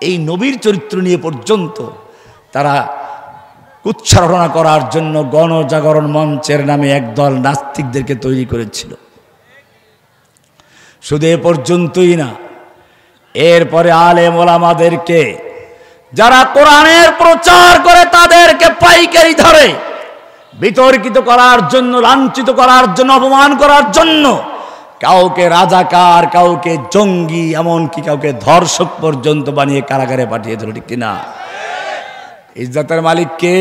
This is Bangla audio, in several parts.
এই নবীর চরিত্র নিয়ে পর্যন্ত তারা উচ্চারণা করার জন্য গণজাগরণ মঞ্চের নামে একদল নাস্তিকদেরকে তৈরি করেছিল। শুধু এ পর্যন্তই না, এরপরে আলেম ওলামাদেরকে যারা কোরআনের প্রচার করে তাদেরকে পাইকারি ধরে বিতর্কিত করার জন্য, লাঞ্ছিত করার জন্য, অপমান করার জন্য কাউকে রাজাকার, কাউকে জঙ্গি, এমনকি কাউকে ধর্ষক পর্যন্ত বানিয়ে কারাগারে পাঠিয়ে দিল। ঠিক কিনা? ইজ্জতের মালিক কে?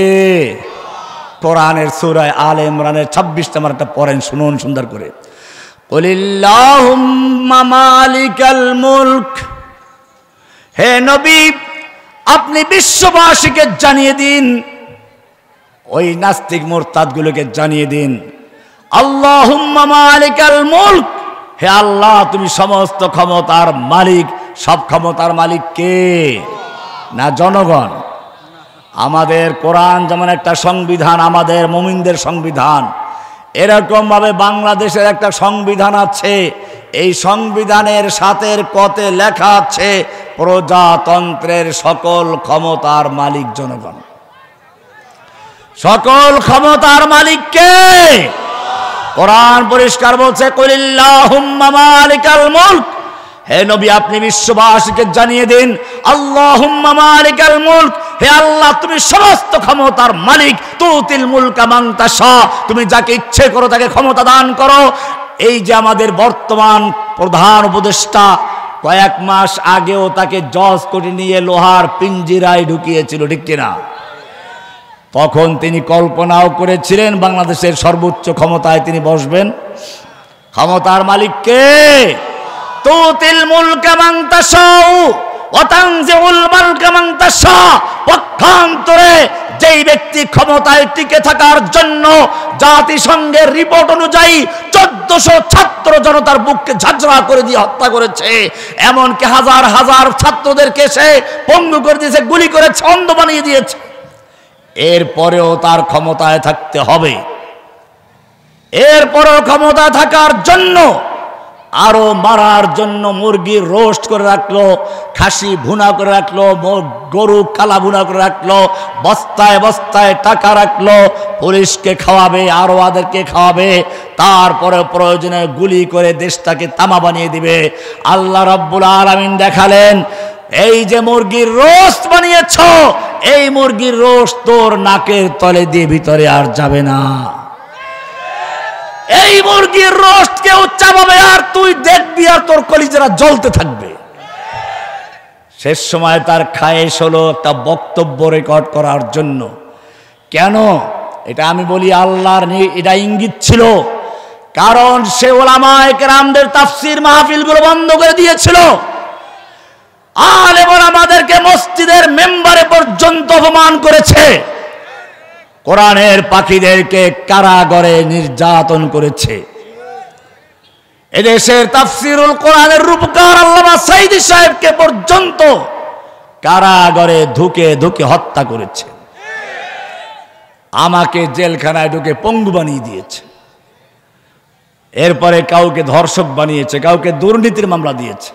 কোরআনের সূরা আলে ইমরানের 26 নম্বরটা পড়েন, শুনুন সুন্দর করে। কুলিল্লাহুম্মা মালিকাল মুলক, হে নবী আপনি বিশ্ববাসীকে জানিয়ে দিন, ওই নাস্তিক মুরতাদগুলোকে জানিয়ে দিন, আল্লাহুম্মা মালিকাল মুলক, হে আল্লাহ তুমি সমস্ত ক্ষমতার মালিক। সব ক্ষমতার মালিক কে? না জনগণ? আমাদের কোরআন যেমন একটা সংবিধান, আমাদের মুমিনদের সংবিধান, এরকম ভাবে বাংলাদেশের একটা সংবিধান আছে। এই সংবিধানের সাথের কতে লেখা আছে প্রজাতন্ত্রের সকল ক্ষমতার মালিক জনগণ। সকল ক্ষমতার মালিক কে? কোরআন পরিষ্কার বলছে, কুলিল্লাহুম্মা মালিকাল মুলক, হে নবী আপনি বিশ্ববাসীকে জানিয়ে দিন, আল্লাহুম্মা মালিকাল মুলক, হে আল্লাহ তুমি সমস্ত ক্ষমতার মালিক। তুতিল মুলকা মান তাশা, তুমি যাকে ইচ্ছে করো তাকে ক্ষমতা দান করো। এই যে আমাদের বর্তমান প্রধান উপদেষ্টা, কয়েক মাস আগেও তাকে জজ কোর্টে নিয়ে লোহার পিঞ্জিরায় ঢুকিয়েছিল। ঠিক কিনা? তখন তিনি কল্পনাও করেছিলেন বাংলাদেশের সর্বোচ্চ ক্ষমতায় তিনি বসবেন। ক্ষমতার মালিক কে? তুতিল মুলকা মান তাশা ওয়া তানজিউল মুলকা মান তাশা, পক্ষান্তরে যেই ব্যক্তি ক্ষমতায় টিকে থাকার জন্য জাতিসংঘের রিপোর্ট অনুযায়ী 1400 ছাত্র জনতার বুককে ঝাঁঝরা করে দিয়ে হত্যা করেছে, এমনকি হাজার হাজার ছাত্রদেরকে সে পঙ্গু করে দিয়েছে, গুলি করেছে, অন্ধ বানিয়ে দিয়েছে, এরপরেও তার ক্ষমতায় থাকতে হবে। এরপরেও ক্ষমতায় থাকার জন্য আরো মারার জন্য মুরগির রোস্ট করে রাখলো, খাসি ভুনা করে রাখলো, গরু কালা ভুনা করে রাখলো, বস্তায় বস্তায় টাকা রাখলো, পুলিশকে খাওয়াবে, আরো আদেরকে খাওয়াবে, তারপরে প্রয়োজনে গুলি করে দেশটাকে তামা বানিয়ে দিবে। আল্লাহ রাব্বুল আলামিন দেখালেন, এই যে মুরগির রোস্ট বানিয়েছ, এই মুরগির রোস্ট তোর নাকের তলে দিয়ে ভিতরে আর যাবে না। এই মুরগির রোস্ট কেউ চাবাবে আর তুই দেখবি আর তোর কলিজারা জ্বলতে থাকবে। শেষ সময় তার খায়েশ হলো একটা বক্তব্য রেকর্ড করার জন্য। কেন? এটা আমি বলি আল্লাহর এটা ইঙ্গিত ছিল, কারণ সে উলামায়ে কেরামদের তাফসীর মাহফিলগুলো বন্ধ করে দিয়েছিল। আলেম ওলামাদেরকে মসজিদের মেম্বারে পর্যন্ত অপমান করেছে, কোরআনের পাখিদেরকে কারাগারে নির্যাতন করেছে। এদেশের তাফসীরুল কোরআনের রূপকার আল্লামা সাঈদী সাহেবকে পর্যন্ত কারাগারে ধুকে ধুকে হত্যা করেছে। আমাকে জেলখানায় ঢুকে পঙ্গু বানিয়ে দিয়েছে। এরপরে কাউকে ধর্ষক বানিয়েছে, কাউকে দুর্নীতির মামলা দিয়েছে।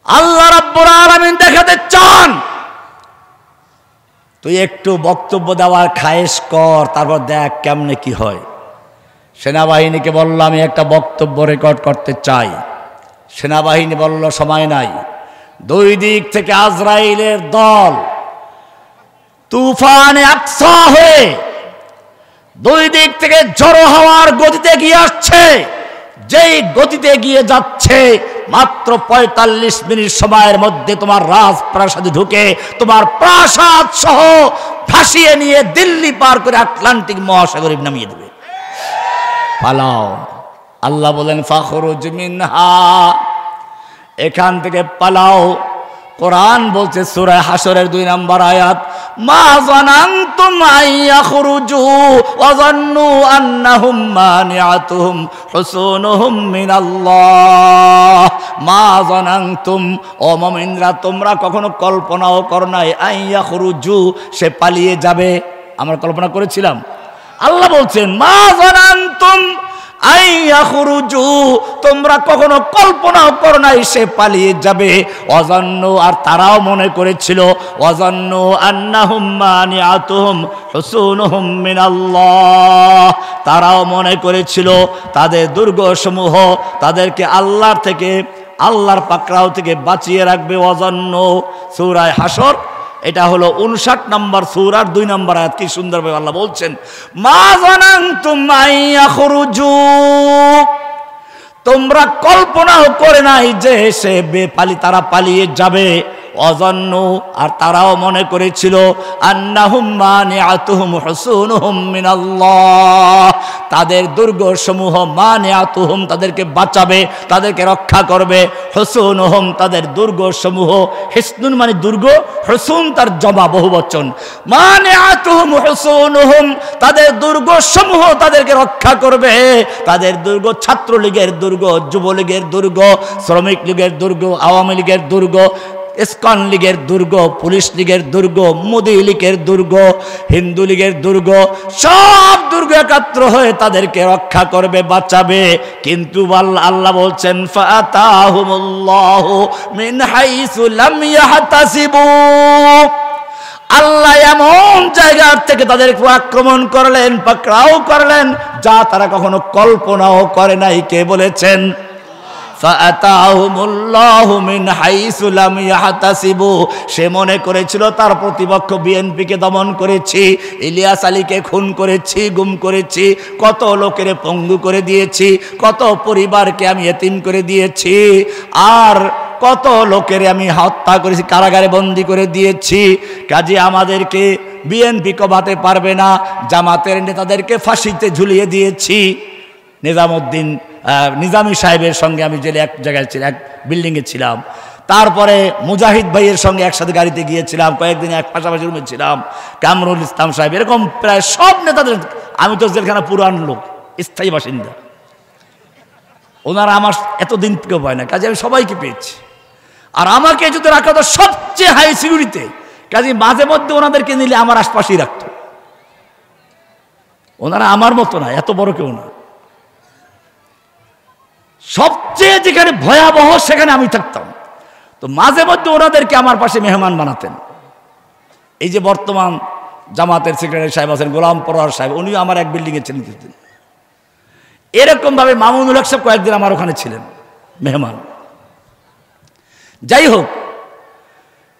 আল্লাহ রাব্বুল আলামিন দেখাতে চান তুই একটু বক্তব্য দেওয়ার খায়েশ কর, তারপর দেখ কেমনে কি হয়। সেনাবাহিনীকে বলল আমি একটা বক্তব্য রেকর্ড করতে চাই। সেনাবাহিনী বলল সময় নাই। দুই দিক থেকে আজরাইলের দল তুফানে আকসা হয়ে দুই দিক থেকে ঝড়ো হাওয়ার গতিতে এগিয়ে আসছে। যেই গতিতে এগিয়ে যাচ্ছে, মাত্র 45 মিনিট সময়ের মধ্যে তোমার রাজপ্রাসাদে ঢুকে তোমার প্রাসাদ সহ ভাসিয়ে নিয়ে দিল্লি পার করে আটলান্টিক মহাসাগরে নামিয়ে দেবে। পালাও। আল্লাহ বলেন ফাখরুজ মিনহা, এখান থেকে পালাও। কোরআন বলছে সূরা হাশরের 2 নম্বর আয়াত, মা যানানতুম আইয়াখরুজু ওয়া যান্নু আন্নাহুম মানিআতুহুম হুসুনুহুম মিনাল্লাহ। মা যানানতুম, ও মুমিনরা তোমরা কখনো কল্পনাও করো নাই আইয়াখরুজু, সে পালিয়ে যাবে। আমরা কল্পনা করেছিলাম? আল্লাহ বলছেন মা যানানতুম আইয়াখরুজু, তোমরা কখনো কল্পনাও করো নাই সে পালিয়ে যাবে। ওয়াজান্নু, আর তারাও মনে করেছিল, ওয়াজান্নু আন্নাহুম মানিআতুহুম হুসুনুহুম মিনাল্লাহ, তারাও মনে করেছিল তাদের দুর্গসমূহ তাদেরকে আল্লাহর থেকে, আল্লাহর পাকড়াও থেকে বাঁচিয়ে রাখবে। ওয়াজান্নু, সূরা হাসর, এটা হলো 59 নম্বর সূরার 2 নম্বর আয়াত। কি সুন্দরভাবে আল্লাহ বলছেন, মা যানানতুম আইয়াখরুজু, তোমরা কল্পনাও করে নাই যে সে তারা পালিয়ে যাবে। ওয়াজান্নু, আর তারাও মনে করেছিল, আন্নাহুম মানিআতুহুম হুসুনুহুম মিনাল্লাহ, তাদের দুর্গসমূহ, মানিআতুহুম তাদেরকে বাঁচাবে, তাদেরকে রক্ষা করবে, হুসুনুহুম তাদের দুর্গসমূহ, হিসনুন মানে দুর্গ, হুসুন তার জমা বহুবচন, মানিআতুহুম হুসুনুহুম তাদের দুর্গসমূহ তাদেরকে রক্ষা করবে। তাদের দুর্গ ছাত্রলীগের দুর্গ, যুবলীগের দুর্গ, শ্রমিক লীগের দুর্গ, আওয়ামী লীগের দুর্গ, ইসকন লীগের দুর্গ, পুলিশ লীগের দুর্গ, মোদি লীগের দুর্গ, হিন্দু লীগের দুর্গ, সব দুর্গ একাত্র হয়ে তাদেরকে রক্ষা করবে, বাঁচাবে। কিন্তু আল্লাহ বলছেন, ফাতাহুমুল্লাহু মিন হাইসু লাম ইয়াহতাসিবু, আল্লাহ এমন জায়গা থেকে তাদেরকে আক্রমণ করলেন, পাকড়াও করলেন, যা তারা কখনো কল্পনাও করে নাই। কে বলেছেন? ফাআতাহুমুল্লাহু মিন হাইসু লাম ইয়াহতাসিবু, সে মনে করেছিল তার প্রতিপক্ষ বিএনপিকে দমন করেছি, ইলিয়াস আলীকে খুন করেছি, গুম করেছি, কত লোকের পঙ্গু করে দিয়েছি, কত পরিবারকে আমি এতিম করে দিয়েছি, আর কত লোকের আমি হত্যা করেছি, কারাগারে বন্দী করে দিয়েছি। কাজে আমাদেরকে বিএনপি কমাতে পারবে না, জামাতের নেতাদেরকে ফাঁসিতে ঝুলিয়ে দিয়েছি। নিজামী সাহেবের সঙ্গে আমি জেলে এক জায়গায় ছিলাম, এক বিল্ডিংয়ে ছিলাম। তারপরে মুজাহিদ ভাইয়ের সঙ্গে একসাথে গাড়িতে গিয়েছিলাম, কয়েকদিন এক পাশাপাশি রুমে ছিলাম। কামরুল ইসলাম সাহেব, এরকম প্রায় সব নেতাদের, আমি তো জেলখানা পুরান লোক, স্থায়ী বাসিন্দা, ওনারা আমার এতদিন কেউ পায় না, কাজে আমি সবাইকে পেয়েছি। আর আমাকে যদি রাখা হতো সবচেয়ে হাই সিকিউরিটিতে, কাজে মাঝে মধ্যে ওনাদেরকে নিলে আমার আশপাশেই রাখতো। ওনারা আমার মতো না, এত বড় কেউ না, সবচেয়ে যেখানে ভয়াবহ সেখানে আমি থাকতাম। তো মাঝে মধ্যে ওনাদেরকে আমার পাশে মেহমান বানাতেন। এই যে বর্তমান জামাতের সেক্রেটারি সাহেব আছেন গোলাম পরোয়ার সাহেব, উনিও আমার এক বিল্ডিংয়ে ছিলেন কিছুদিন। এরকম ভাবে মামুনুল হক সাহেব কয়েকদিন আমার ওখানে ছিলেন মেহমান। যাই হোক,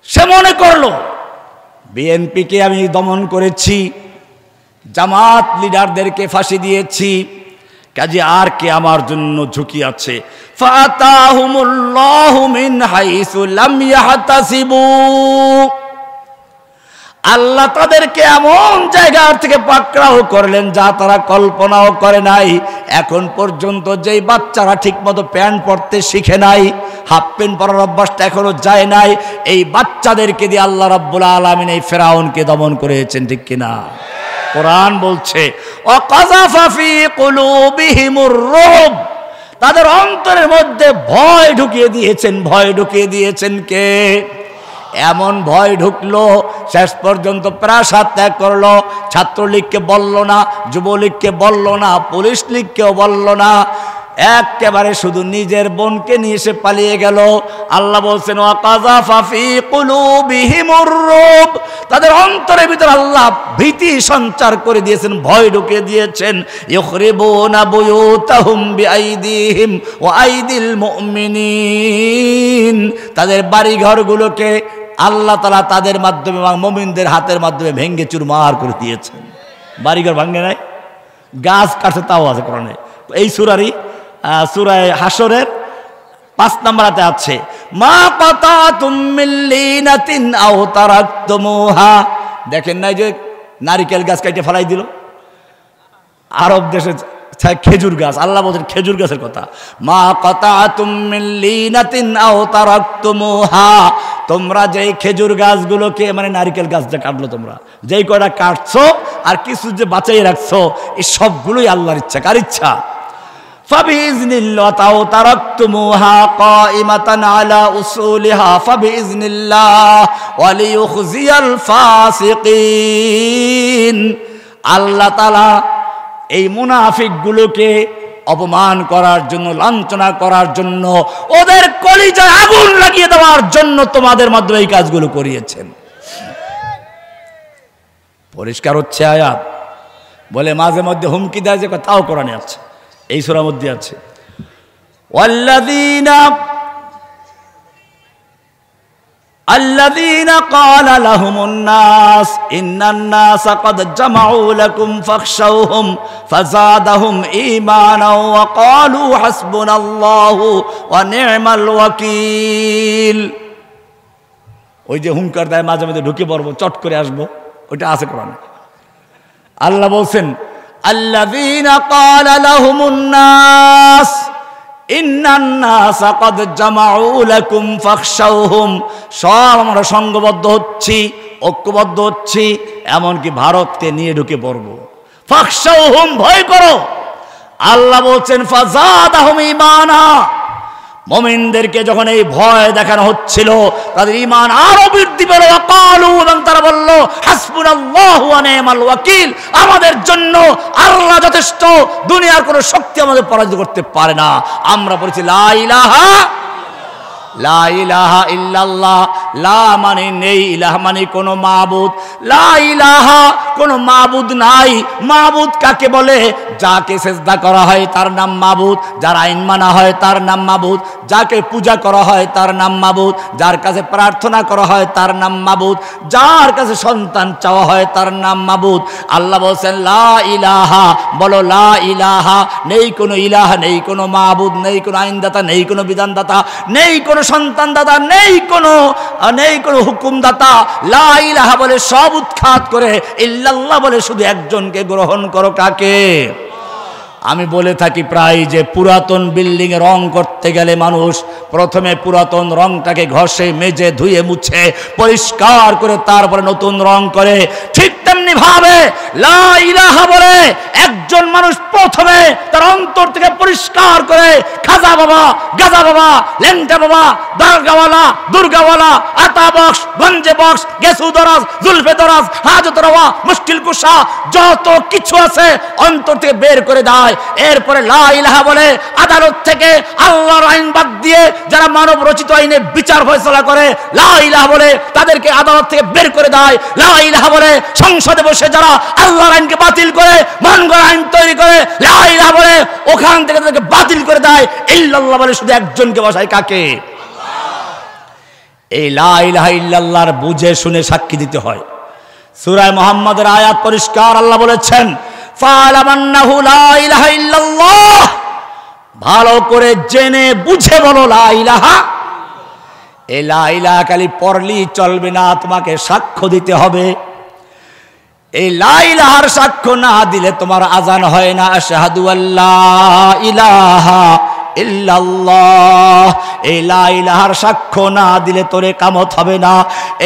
সে মনে করলো বিএনপিকে আমি দমন করেছি, জামাত লিডারদেরকে ফাঁসি দিয়েছি, কাজে আর কে আমার জন্য ঝুঁকি আছে। ফাতাহুমুল্লাহু মিন হাইসু লাম ইয়াহতাসিবু, আল্লাহ তাদেরকে এমন জায়গা থেকে পাকড়াও করলেন যা তারা কল্পনাও করে নাই। এখন পর্যন্ত যেই বাচ্চারা ঠিকমতো প্যান্ট পরতে শিখে নাই, হাফ প্যান্ট পরার অভ্যাসটা এখনো যায় নাই, এই বাচ্চাদেরকে দিয়ে আল্লাহ রাব্বুল আলামিন এই ফেরাউনকে দমন করেছেন, ঠিক কিনা? কোরআন বলছে, ওয়াকাযাফা ফী কুলূবিহিমুর রুব, তাদের অন্তরের মধ্যে ভয় ঢুকিয়ে দিয়েছেন। ভয় ঢুকিয়ে দিয়েছেন কে? এমন ভয় ঢুকলো, শেষ পর্যন্ত প্রাসাদ ত্যাগ করলো। ছাত্রলীগকে বলল না, যুবলীগকে বলল না, পুলিশ লীগকেও বলল না, একেবারে শুধু নিজের বোনকে নিয়ে এসে পালিয়ে গেল। আল্লাহ বলছেন, ওয়াকাযাফা ফী কুলূবিহিমুর রুব, তাদের অন্তরের ভিতর আল্লাহ ভীতি সঞ্চার করে দিয়েছেন, ভয় ঢুকিয়ে দিয়েছেন। ইখরিবুনা বুয়ুতাহুম বিআইদিহিম ওয়া আইদিল মুমিনিন, তাদের বাড়ি ঘরগুলোকে আল্লাহ তাআলা তাদের মাধ্যমে এবং মুমিনদের হাতের মাধ্যমে ভেঙে চুরমার করে দিয়েছেন। বাড়িঘর ভাঙে নাই, গাছ কাটছে তাও আছে কোরআনে। এই সূরারই সূরা হাসরের 5 নম্বর আয়াতে আছে, মা কাতাতুম মিন লিনাতিন আও তারাকতুমুহা, দেখেন নাই যে নারিকেল গাছ কেটে ফেলাই দিল? আরব দেশে খেজুর গাছ, আল্লাহ বলেন খেজুর গাছের কথা, মা কাতাতুম মিন লিনাতিন আও তারাকতুমুহা, তোমরা যেই খেজুর গাছগুলোকে, মানে নারিকেল গাছটা কাটলো, তোমরা যেই কয়টা কাটছো আর কিছু যে বাঁচাই রাখছো, এই সবগুলোই আল্লাহর ইচ্ছা। কার ইচ্ছা? ফাবিইজনিল্লাহ তাও তারাকতুমুহা কাইমাতান আলা উসুলিহা ফাবিইজনিল্লাহ ওয়া লিইউখজিয়াল ফাসিকিন, আল্লাহ তাআলা এই মুনাফিকগুলোকে অপমান করার জন্য, লাঞ্ছনা করার জন্য, ওদের কলিজায় আগুন লাগিয়ে দেওয়ার জন্য তোমাদের মাধ্যমে এই কাজগুলো করিয়েছেন। পরিষ্কার হচ্ছে আয়াত? বলে মাঝে মধ্যে হুমকি দেয় যে তাও কোরআনে আছে, এই সূরার মধ্যে আছে। الذين قال لهم الناس إن الناس قد جمعوا لكم فاخشوهم فزادهم إيمانا وقالوا حسبنا الله ونعم الوكيل। ওই যে হুঙ্কার দেয় মাঝে মাঝে ঢুকে পড়বো, চট করে আসবো, ওইটা আছে কোরআনে। আল্লাহ বলছেন الذين قال لهم الناس ইন্নান নাসা ক্বাদ জামাউ লাকুম ফাখশাউহুম। সব আমরা সংঘবদ্ধ হচ্ছি, ঐক্যবদ্ধ হচ্ছি, এমনকি ভারতকে নিয়ে ঢুকে পড়বো। ফাখশাউহুম, ভয় করো। আল্লাহ বলছেন ফাযাদাহুম ঈমানা। মুমিনদেরকে যখন এই ভয় দেখানো হচ্ছিল, তাদের ঈমান আরো বৃদ্ধি পেল। ওয়াকালু, এবং তারা বলল হাসবুনাল্লাহু ওয়া নি'মাল ওয়াকিল, আমাদের জন্য আল্লাহ যথেষ্ট, দুনিয়ার কোনো শক্তি আমাদের পরাজিত করতে পারে না। আমরা বলেছি লা ইলাহা লা ইলাহা ইল্লাল্লাহ। লা মানে নেই, ইলাহ মানে কোনো মাবুদ। লা ইলাহা, কোনো মাবুদ নাই। মাবুদ কাকে বলে? যাকে সেজদা করা হয় তার নাম মাবুদ, যার আইন মানা হয় তার নাম মাবুদ, যাকে পূজা করা হয় তার নাম মাবুদ, যার কাছে প্রার্থনা করা হয় তার নাম মাবুদ, যার কাছে সন্তান চাওয়া হয় তার নাম মাবুদ। আল্লাহ বলছেন লা ইলাহা, বলো লা ইলাহা, নেই কোনো ইলাহা, নেই কোনো মাবুদ, নেই কোনো আইনদাতা, নেই কোনো বিধানদাতা, নেই কোনো সন্তান দাতা, নেই কোনো হুকুমদাতা। লা ইলাহা বলে সব উৎখাত করে ইল্লাল্লাহ বলে শুধু একজনকে গ্রহণ করো। কাকে? আমি বলে থাকি প্রায় যে পুরাতন বিল্ডিং এ রং করতে গেলে মানুষ প্রথমে পুরাতন রংটাকে ঘষে মেজে ধুয়ে মুছে পরিষ্কার করে তারপরে নতুন রং করে। ঠিক তেমনি ভাবে লা ইলাহা বলে একজন মানুষ প্রথমে তার অন্তর থেকে পরিষ্কার করে খাজা বাবা, গাজা বাবা, লেংটা বাবা, দরগাওয়ালা, দুর্গাওয়ালা, আতা বক্স, গঞ্জে বক্স, গেসু দরাজ, জুলফে দরাজ, হাজত রওয়া, মুশকিল কুশা, যত কিছু আছে অন্তর থেকে বের করে দেয়। এরপরে লা ইলাহা বলে আদালত থেকে আল্লাহর আইন বাদ দিয়ে যারা মানব রচিত আইনে বিচার ফয়সালা করে, লা ইলাহা বলে তাদেরকে আদালত থেকে বের করে দেয়। লা ইলাহা বলে সংসদে বসে যারা আল্লাহর আইনকে বাতিল করে মান গড়া আইন তৈরি করে, লা ইলাহা বলে ওখান থেকে তাদেরকে বাতিল করে দেয়। ইল্লাল্লাহ বলে শুধু একজনকে বসায়। কাকে? এই লা ইলাহা ইল্লাল্লাহর বুঝে শুনে সাক্ষী দিতে হয়। সূরা মুহাম্মাদের আয়াত পরিষ্কার, আল্লাহ বলেছেন ফা'লাম আন্নাহু লা ইলাহা ইল্লাল্লাহ। ভালো করে জেনে বুঝে বলো লা ইলাহা। এই লা ইলাহা খালি পড়লেই চলবে না, তোমাকে সাক্ষ্য দিতে হবে। এই লা ইলাহার সাক্ষ্য না দিলে তোমার আযান হয় না। আশহাদু আল্লা ইলাহা ইল্লাল্লাহ। এই লা ইলাহার সাক্ষ্য না দিলে তোর ইকামত হবে না।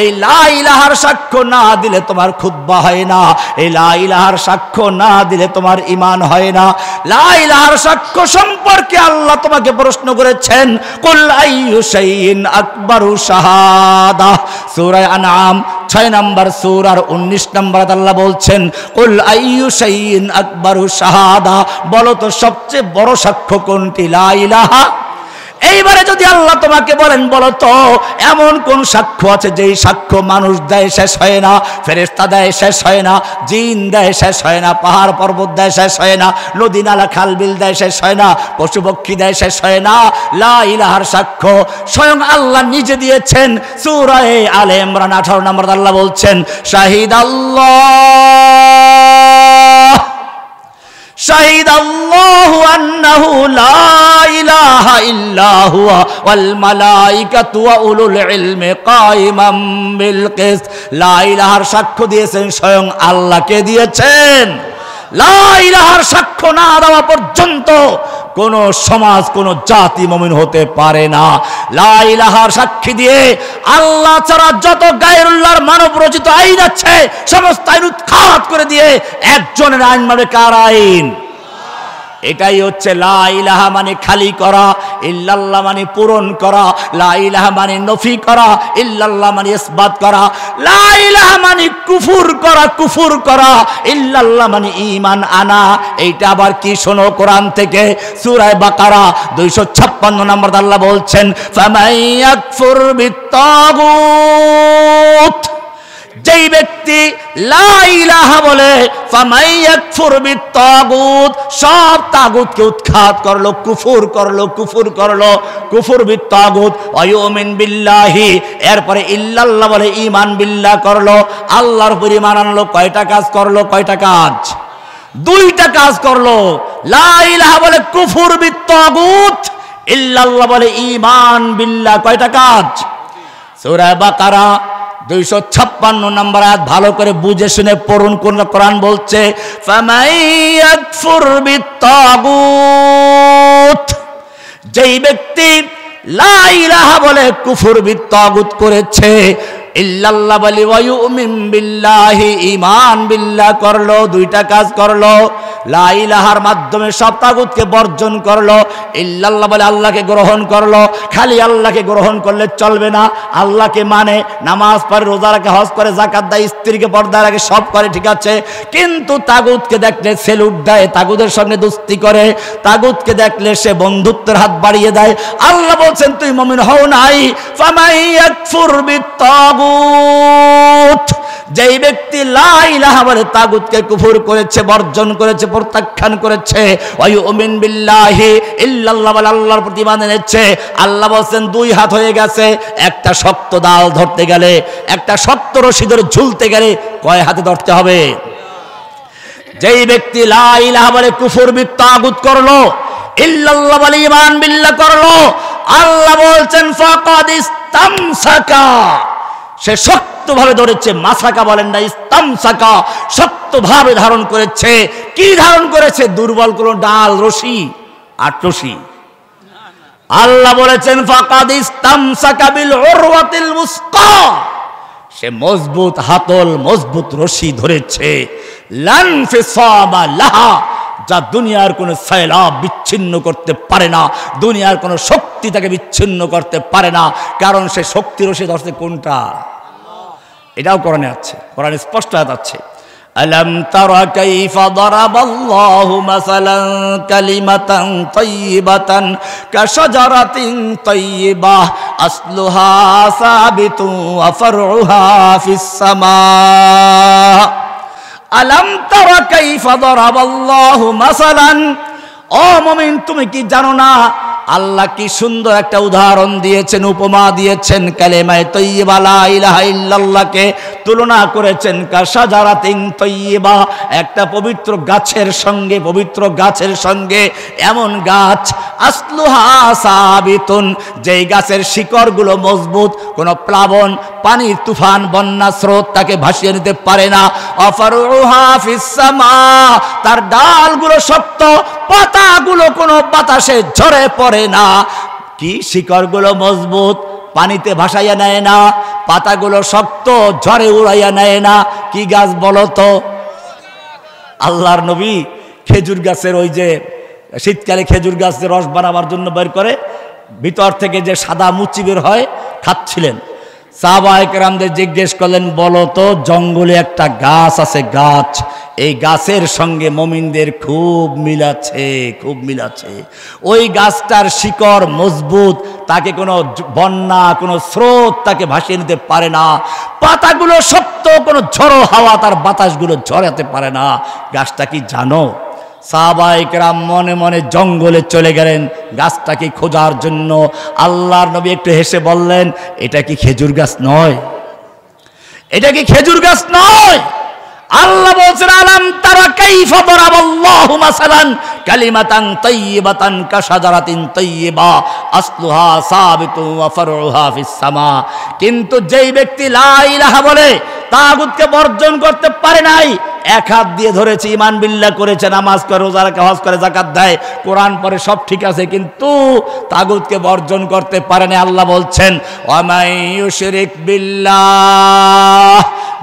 এই লা ইলাহার সাক্ষ্য না দিলে তোমার খুতবা হয় না। এই লা ইলাহার সাক্ষ্য না দিলে তোমার ঈমান হয় না। লা ইলাহার সাক্ষ্য সম্পর্কে আল্লাহ তোমাকে প্রশ্ন করেছেন, কুল আইয়ু শাইইন আকবারু শাহাদা। সূরা আনআম 6 নম্বর সূরার 19 নম্বর আল্লাহ বলছেন কুল আইয়ু শাইইন আকবারু শাহাদা, বলো তো সবচেয়ে বড় সাক্ষ্য কোনটি? লা ইলাহা। এইবারে যদি আল্লাহ তোমাকে বলেন বলো তো এমন কোন সাক্ষ্য আছে যেই সাক্ষ্য মানুষ দেয় শেষ হয় না, ফেরেশতা দেয় শেষ হয় না, জিন দেয় শেষ হয় না, পাহাড় পর্বত দেয় শেষ হয় না, নদী নালা খাল বিল দেয় শেষ হয় না, পশু পক্ষী দেয় শেষ হয় না। লা ইলাহার সাক্ষ্য স্বয়ং আল্লাহ নিজে দিয়েছেন। সূরা আলে ইমরান 18 নম্বর আল্লাহ বলছেন শাহিদাল্লাহু আন্নাহু লা ইলাহা ইল্লা হুয়া ওয়াল মালাইকাতু ওয়া উলুল ইলমি কাইমান বিল কিসত। লা ইলাহার সাক্ষ্য দিয়েছেন স্বয়ং আল্লাহকে দিয়েছেন। লা ইলাহার সাক্ষ্য না দেওয়া পর্যন্ত কোন সমাজ, কোন জাতি মুমিন হতে পারে না। লা ইলাহার সাক্ষী দিয়ে আল্লাহ ছাড়া যত গায়রুল্লাহর মানব রচিত আইন আছে সমস্ত আইন উৎখাত করে দিয়ে একজনের আইন মানে কার আইন? এটাই হচ্ছে লা ইলাহা মানে খালি করা, ইল্লাল্লাহ মানে পূরণ করা, লা ইলাহা মানে নফি করা, ইল্লাল্লাহ মানে ইসবাত করা, লা ইলাহা মানে কুফর করা, ইল্লাল্লাহ মানে ঈমান আনা। এইটা আবার কি শোনো কোরআন থেকে সূরা বাকারা 256 নম্বর আল্লাহ বলছেন ফামান ইয়াকফুর বিত্তাগুত, যেই ব্যক্তি লা ইলাহা বলে, ফামান ইয়াকফুর বিত্তাগুত, সব তাগুতকে উৎখাত করলো, কুফর বিত্তাগুত, ওয়া ইউমিন বিল্লাহি, এরপরে ইল্লাল্লাহ বলে ঈমান বিল্লাহ করলো, আল্লাহর উপর ঈমান আনলো। কয়টা কাজ করলো? কয়টা কাজ? দুইটা কাজ করলো। লা ইলাহা বলে কুফর বিত্তাগুত, ইল্লাল্লাহ বলে ঈমান বিল্লাহ। কয়টা কাজ? সূরা বাকারা 256 নম্বর আয়াত ভালো করে বুঝে শুনে পড়ুন। কোরআন বলছে ফামান ইয়াকফুর বিত্তাগুত, যেই ব্যক্তি লা ইলাহা বলে কুফর বিত্তাগুত করেছে, ইল্লাল্লাহ বলি ওয়া ইউমিন বিল্লাহি, ঈমান বিল্লাহ করলো। দুইটা কাজ করলো। লা ইলাহার মাধ্যমে সব তাগুতকে বর্জন করলো, ইল্লাল্লাহ বলে আল্লাহকে গ্রহণ করলো। খালি আল্লাহকে গ্রহণ করলে চলবে না, আল্লাহকে মানে, নামাজ পড়ে, রোজা রাখে, হজ করে, যাকাত দেয়, স্ত্রীকে পর্দা রাখে, সব করে, ঠিক আছে। কিন্তু তাগুতকে দেখলে সেলুট দেয়, তাগুতের সঙ্গে দোস্তি করে, তাগুতকে দেখলে সে বন্ধুত্বের হাত বাড়িয়ে দেয়। আল্লাহ বলছেন তুই মুমিন হও নাই। ফামান ইয়াকফুর বিত্তাগুত, যেই ব্যক্তি লা ইলাহা বলে তাগুতকে কুফর করেছে, বর্জন করেছে, প্রত্যাখ্যান করেছে, ওয়া ইউমিন বিল্লাহি, ইল্লাল্লাহ বলে আল্লাহর প্রতি ঈমান এনেছে। আল্লাহ বলেন দুই হাত হয়ে গেছে। একটা শক্ত ডাল ধরতে গেলে, একটা শক্ত রশি ধরে ঝুলতে গেলে কয় হাতে ধরতে হবে? যেই ব্যক্তি লা ইলাহা বলে কুফর বিত্তাগুত করলো, ইল্লাল্লাহ বলে ঈমান বিল্লাহ করলো, আল্লাহ বলছেন ফাকাদ ইস্তামসাকা, সে শক্তভাবে ধরেছে। মাসাকা বলেন না, ইস্তামসাকা, শক্তভাবে ধারণ করেছে। কি ধারণ করেছে? দুর্বল কোন ডাল, রশি, আটরশি। আল্লাহ বলেছেন ফাকাদ ইস্তামসাকা বিল উরওয়াতিল মুসকা, সে মজবুত হাতল, মজবুত রশি ধরেছে। লান ফিসামা লাহা, যা দুনিয়ার কোনো সাইলাব বিচ্ছিন্ন করতে পারে না, দুনিয়ার কোনো শক্তি তাকে বিচ্ছিন্ন করতে পারে না। কারণ সে শক্তি রশি ধরছে কোনটা? এটাও কোরআনে আছে, কোরআনে স্পষ্ট আয়াত আছে। আলাম তারা কাইফা দারাবাল্লাহু মাসালান কালিমাতান তাইয়িবাতান কাশাজারাতিন তাইয়িবাহ আসলুহা সাবিতু ওয়া ফারউহা ফিস সামা। আলাম তারা কাইফা দারাবাল্লাহু মাসালান, ও মুমিন তুমি কি জানো না আল্লাহ কি সুন্দর একটা উদাহরণ দিয়েছেন, উপমা দিয়েছেন। কালেমায়ে তাইয়্যিবা লা ইলাহা ইল্লাল্লাহকে তুলনা করেছেন কাশাজারাতিন তাইয়্যিবা, একটা পবিত্র গাছের সঙ্গে, পবিত্র গাছের সঙ্গে। এমন গাছ আসলুহা সাবিতুন, যেই গাছের শিকড়গুলো মজবুত, কোনো প্লাবন, পানির তুফান, বন্যা, স্রোত তাকে ভাসিয়ে নিতে পারে না। অফারুহা ফিস সামা, তার ডালগুলো শক্ত, পাতাগুলো কোনো বাতাসে ঝরে পড়ে না। কি শিকড়গুলো মজবুত, পানিতে ভাসাইয়া নেয় না, পাতাগুলো শক্ত, ঝড়ে উড়াইয়া নেয় না। কি গাছ বলো তো? আল্লাহর নবী খেজুর গাছের, ওই যে শীতকালে খেজুর গাছের রস বানাবার জন্য বের করে, ভিতর থেকে যে সাদা মুচি বের হয়, খাচ্ছিলেন। সাহাবায়ে কেরামদের জিজ্ঞেস করলেন বলো তো, জঙ্গলে একটা গাছ আছে, গাছ, এই গাছের সঙ্গে মুমিনদের খুব মিল আছে, খুব মিল আছে। ওই গাছটার শিকড় মজবুত, তাকে কোনো বন্যা, কোনো স্রোত তাকে ভাসিয়ে নিতে পারে না। পাতাগুলো শক্ত, কোনো ঝড়ো হাওয়া তার বাতাসগুলো ঝরাতে পারে না। গাছটা কি জানো? সাহাবায়ে কেরাম মনে মনে জঙ্গলে চলে গেলেন গাছটাকে খোঁজার জন্য। আল্লাহর নবী একটু হেসে বললেন এটা কি খেজুর গাছ নয়? এটা কি খেজুর গাছ নয়? আল্লাহ বলছেন আলাম তারা কাইফা দারাবাল্লাহু মাসালান কালিমাতান তাইয়িবাতান কাশাজারাতিন তাইয়িবা আসলুহা সাবিতু ওয়া ফারউহা ফিস সামা। কিন্তু যেই ব্যক্তি লা ইলাহা বলে তাগুতকে বর্জন করতে পারে নাই, এক হাত দিয়ে ধরেছে, ঈমান বিল্লাহ করেছে, নামাজ করে, রোজা রাখে, হজ করে, যাকাত দেয়, কোরআন পড়ে, সব ঠিক আছে, কিন্তু তাগুতকে বর্জন করতে পারে না। আল্লাহ বলছেন ওয়া মান ইউশরিক বিল্লাহ,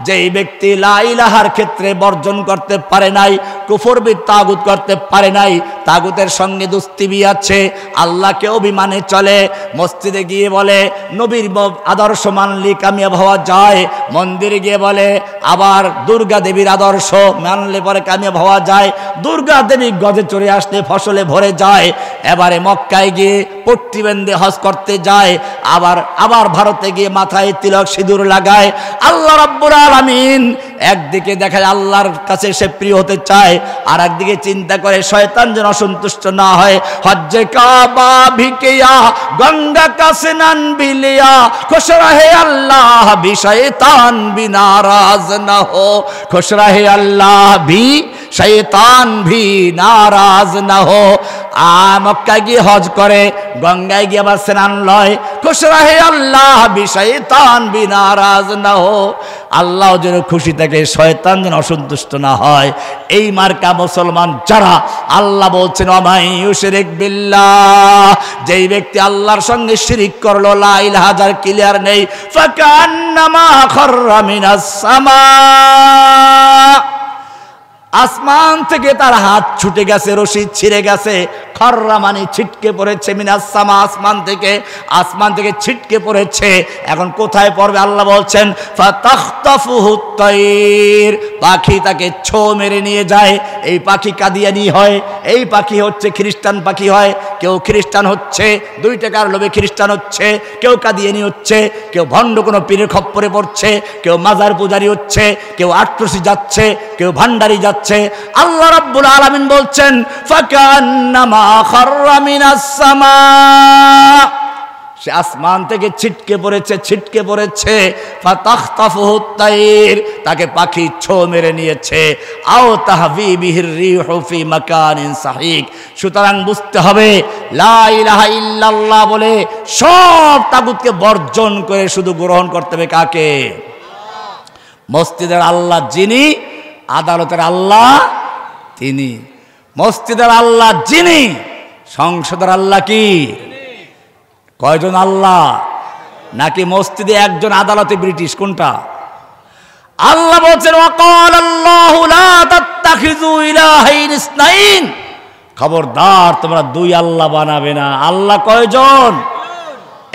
যেই ব্যক্তি লা ইলাহার ক্ষেত্রে বর্জন করতে পারে নাই, কুফরবিদ তাগুত করতে পারে নাই, তাগুতের সঙ্গে দুস্তিবি আছে, আল্লাহকেও বিমানে চলে, মসজিদে গিয়ে বলে নবীর আদর্শ মানলে কামিয়াব হওয়া যায়, মন্দিরে গিয়ে বলে আবার দুর্গা দেবীর আদর্শ মানলে পরে কামিয়াব হওয়া যায়, দুর্গা দেবী গজে চড়ে আসলে ফসলে ভরে যায়, এবারে মক্কায় গিয়ে পট্টি বেঁধে হজ করতে যায়, আবার ভারতে গিয়ে মাথায় তিলক সিঁদুর লাগায়। আল্লাহ রাব্বুল আলামিন একদিকে দেখায় আল্লাহর কাছে সে প্রিয় হতে চায়, আর একদিকে চিন্তা করে শয়তান যেন অসন্তুষ্ট না হয়। হজ্জে কাবা ভিকিয়া গঙ্গা কা স্নান বিলিয়া খুশ রহে আল্লাহ ভি শয়তান ভি নারাজ না হো, খুশ রহে আল্লাহ ভি শয়তান ভি নারাজ না হো। মক্কায় গিয়ে হজ করে, গঙ্গায় গিয়ে আবার স্নান লয়, খুশ রহে আল্লাহ ভি শয়তান ভি নারাজ না হো। আল্লাহ যেন খুশি থাকে, শয়তান যেন অসন্তুষ্ট না হয়। এই মার্কা মুসলমান যারা, আল্লাহ বলছেন ওয়ামাই ইউশরিক বিল্লাহ, যেই ব্যক্তি আল্লাহর সঙ্গে শিরিক করলো, লা ইলাহা যার ক্লিয়ার নেই, ফাকান্নামা খাররা মিনাস সামা, আসমান থেকে তার হাত ছুটে গেছে, রশি ছিঁড়ে গেছে, খররা মানে ছিটকে পড়েছে, মিনাস সামা আসমান থেকে ছিটকে পড়েছে। এখন কোথায় পড়বে আল্লাহ বলছেন ফাতাখতাফুহু তাইর, পাখি তাকে ছো মেরে নিয়ে যায়। এই পাখি কাদিয়ানি হয়, এই পাখি হচ্ছে খ্রিস্টান পাখি হয়, কেউ খ্রিস্টান হচ্ছে, 2 টাকার লোভে খ্রিস্টান হচ্ছে, কেউ কাদিয়ানি হচ্ছে, কেউ ভণ্ড কোনো পীরের খপ্পরে পড়ছে, কেউ মাজার পূজারি হচ্ছে, কেউ আট্রসি যাচ্ছে, কেউ ভান্ডারি যাচ্ছে। আল্লাহ রাব্বুল আলামিন বলছেন ফাকান্নামা খাররা মিনাস সামা, সে আসমান থেকে ছিটকে পড়েছে, ফাতাখতাফুহু তাইর, তাকে পাখি ছো মেরে নিয়েছে, আও তাহবি বিহির রিহু ফি মাকানিন সাহিক। সুতরাং বুঝতে হবে লা ইলাহা ইল্লাল্লাহ বলে সব তাগুতকে বর্জন করে শুধু গ্রহণ করতে হবে কাকে? মসজিদের আল্লাহ যিনি, আদালতের আল্লাহ তিনি। মসজিদের আল্লাহ যিনি, সংসদের আল্লাহ কি? কয়জন আল্লাহ? নাকি মসজিদে একজন, আদালতে ব্রিটিশ? কোনটা? আল্লাহ বলছেন ওয়াকাল আল্লাহু লা তাত্তাখিযু ইলাহাইন ইসনাইন, খবরদার তোমরা 2 আল্লাহ বানাবে না। আল্লাহ কয়জন?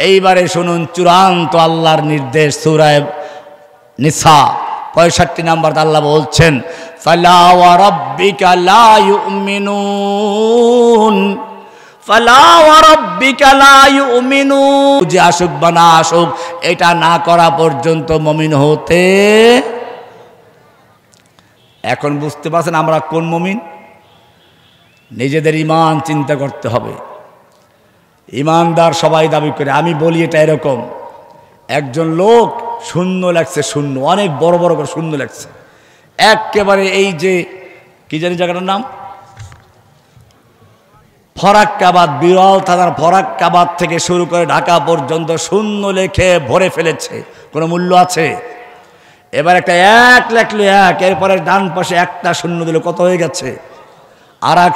এইবারে শুনুন চূড়ান্ত আল্লাহর নির্দেশ, সূরা নিসা 65 নম্বর আল্লাহ বলছেন ফালা ওয়া রাব্বিকা লা ইউমিনুন, ফালা ওয়া রাব্বিকা লা ইউমিনুন, যে আসুক বা না আসুক এটা না করা পর্যন্ত মুমিন হতে। এখন বুঝতে পারছেন আমরা কোন মুমিন? নিজেদের ঈমান চিন্তা করতে হবে। ঈমানদার সবাই দাবি করে, আমি বলি এটা এরকম, একজন লোক শূন্য লাগছে, শূন্য অনেক বড় বড় করে শূন্য লাগছে, একেবারে এই যে কি জানি জায়গাটার নাম, ফরাক্কাবাদ, বিরল থানার ফরাক্কাবাদ থেকে শুরু করে ঢাকা পর্যন্ত শূন্য লেখে ভরে ফেলেছে। কোনো মূল্য আছে? এবার একটা 1 লেখলো 1, এরপরে ডান পাশে একটা শূন্য দিল, কত হয়ে গেছে? আর এক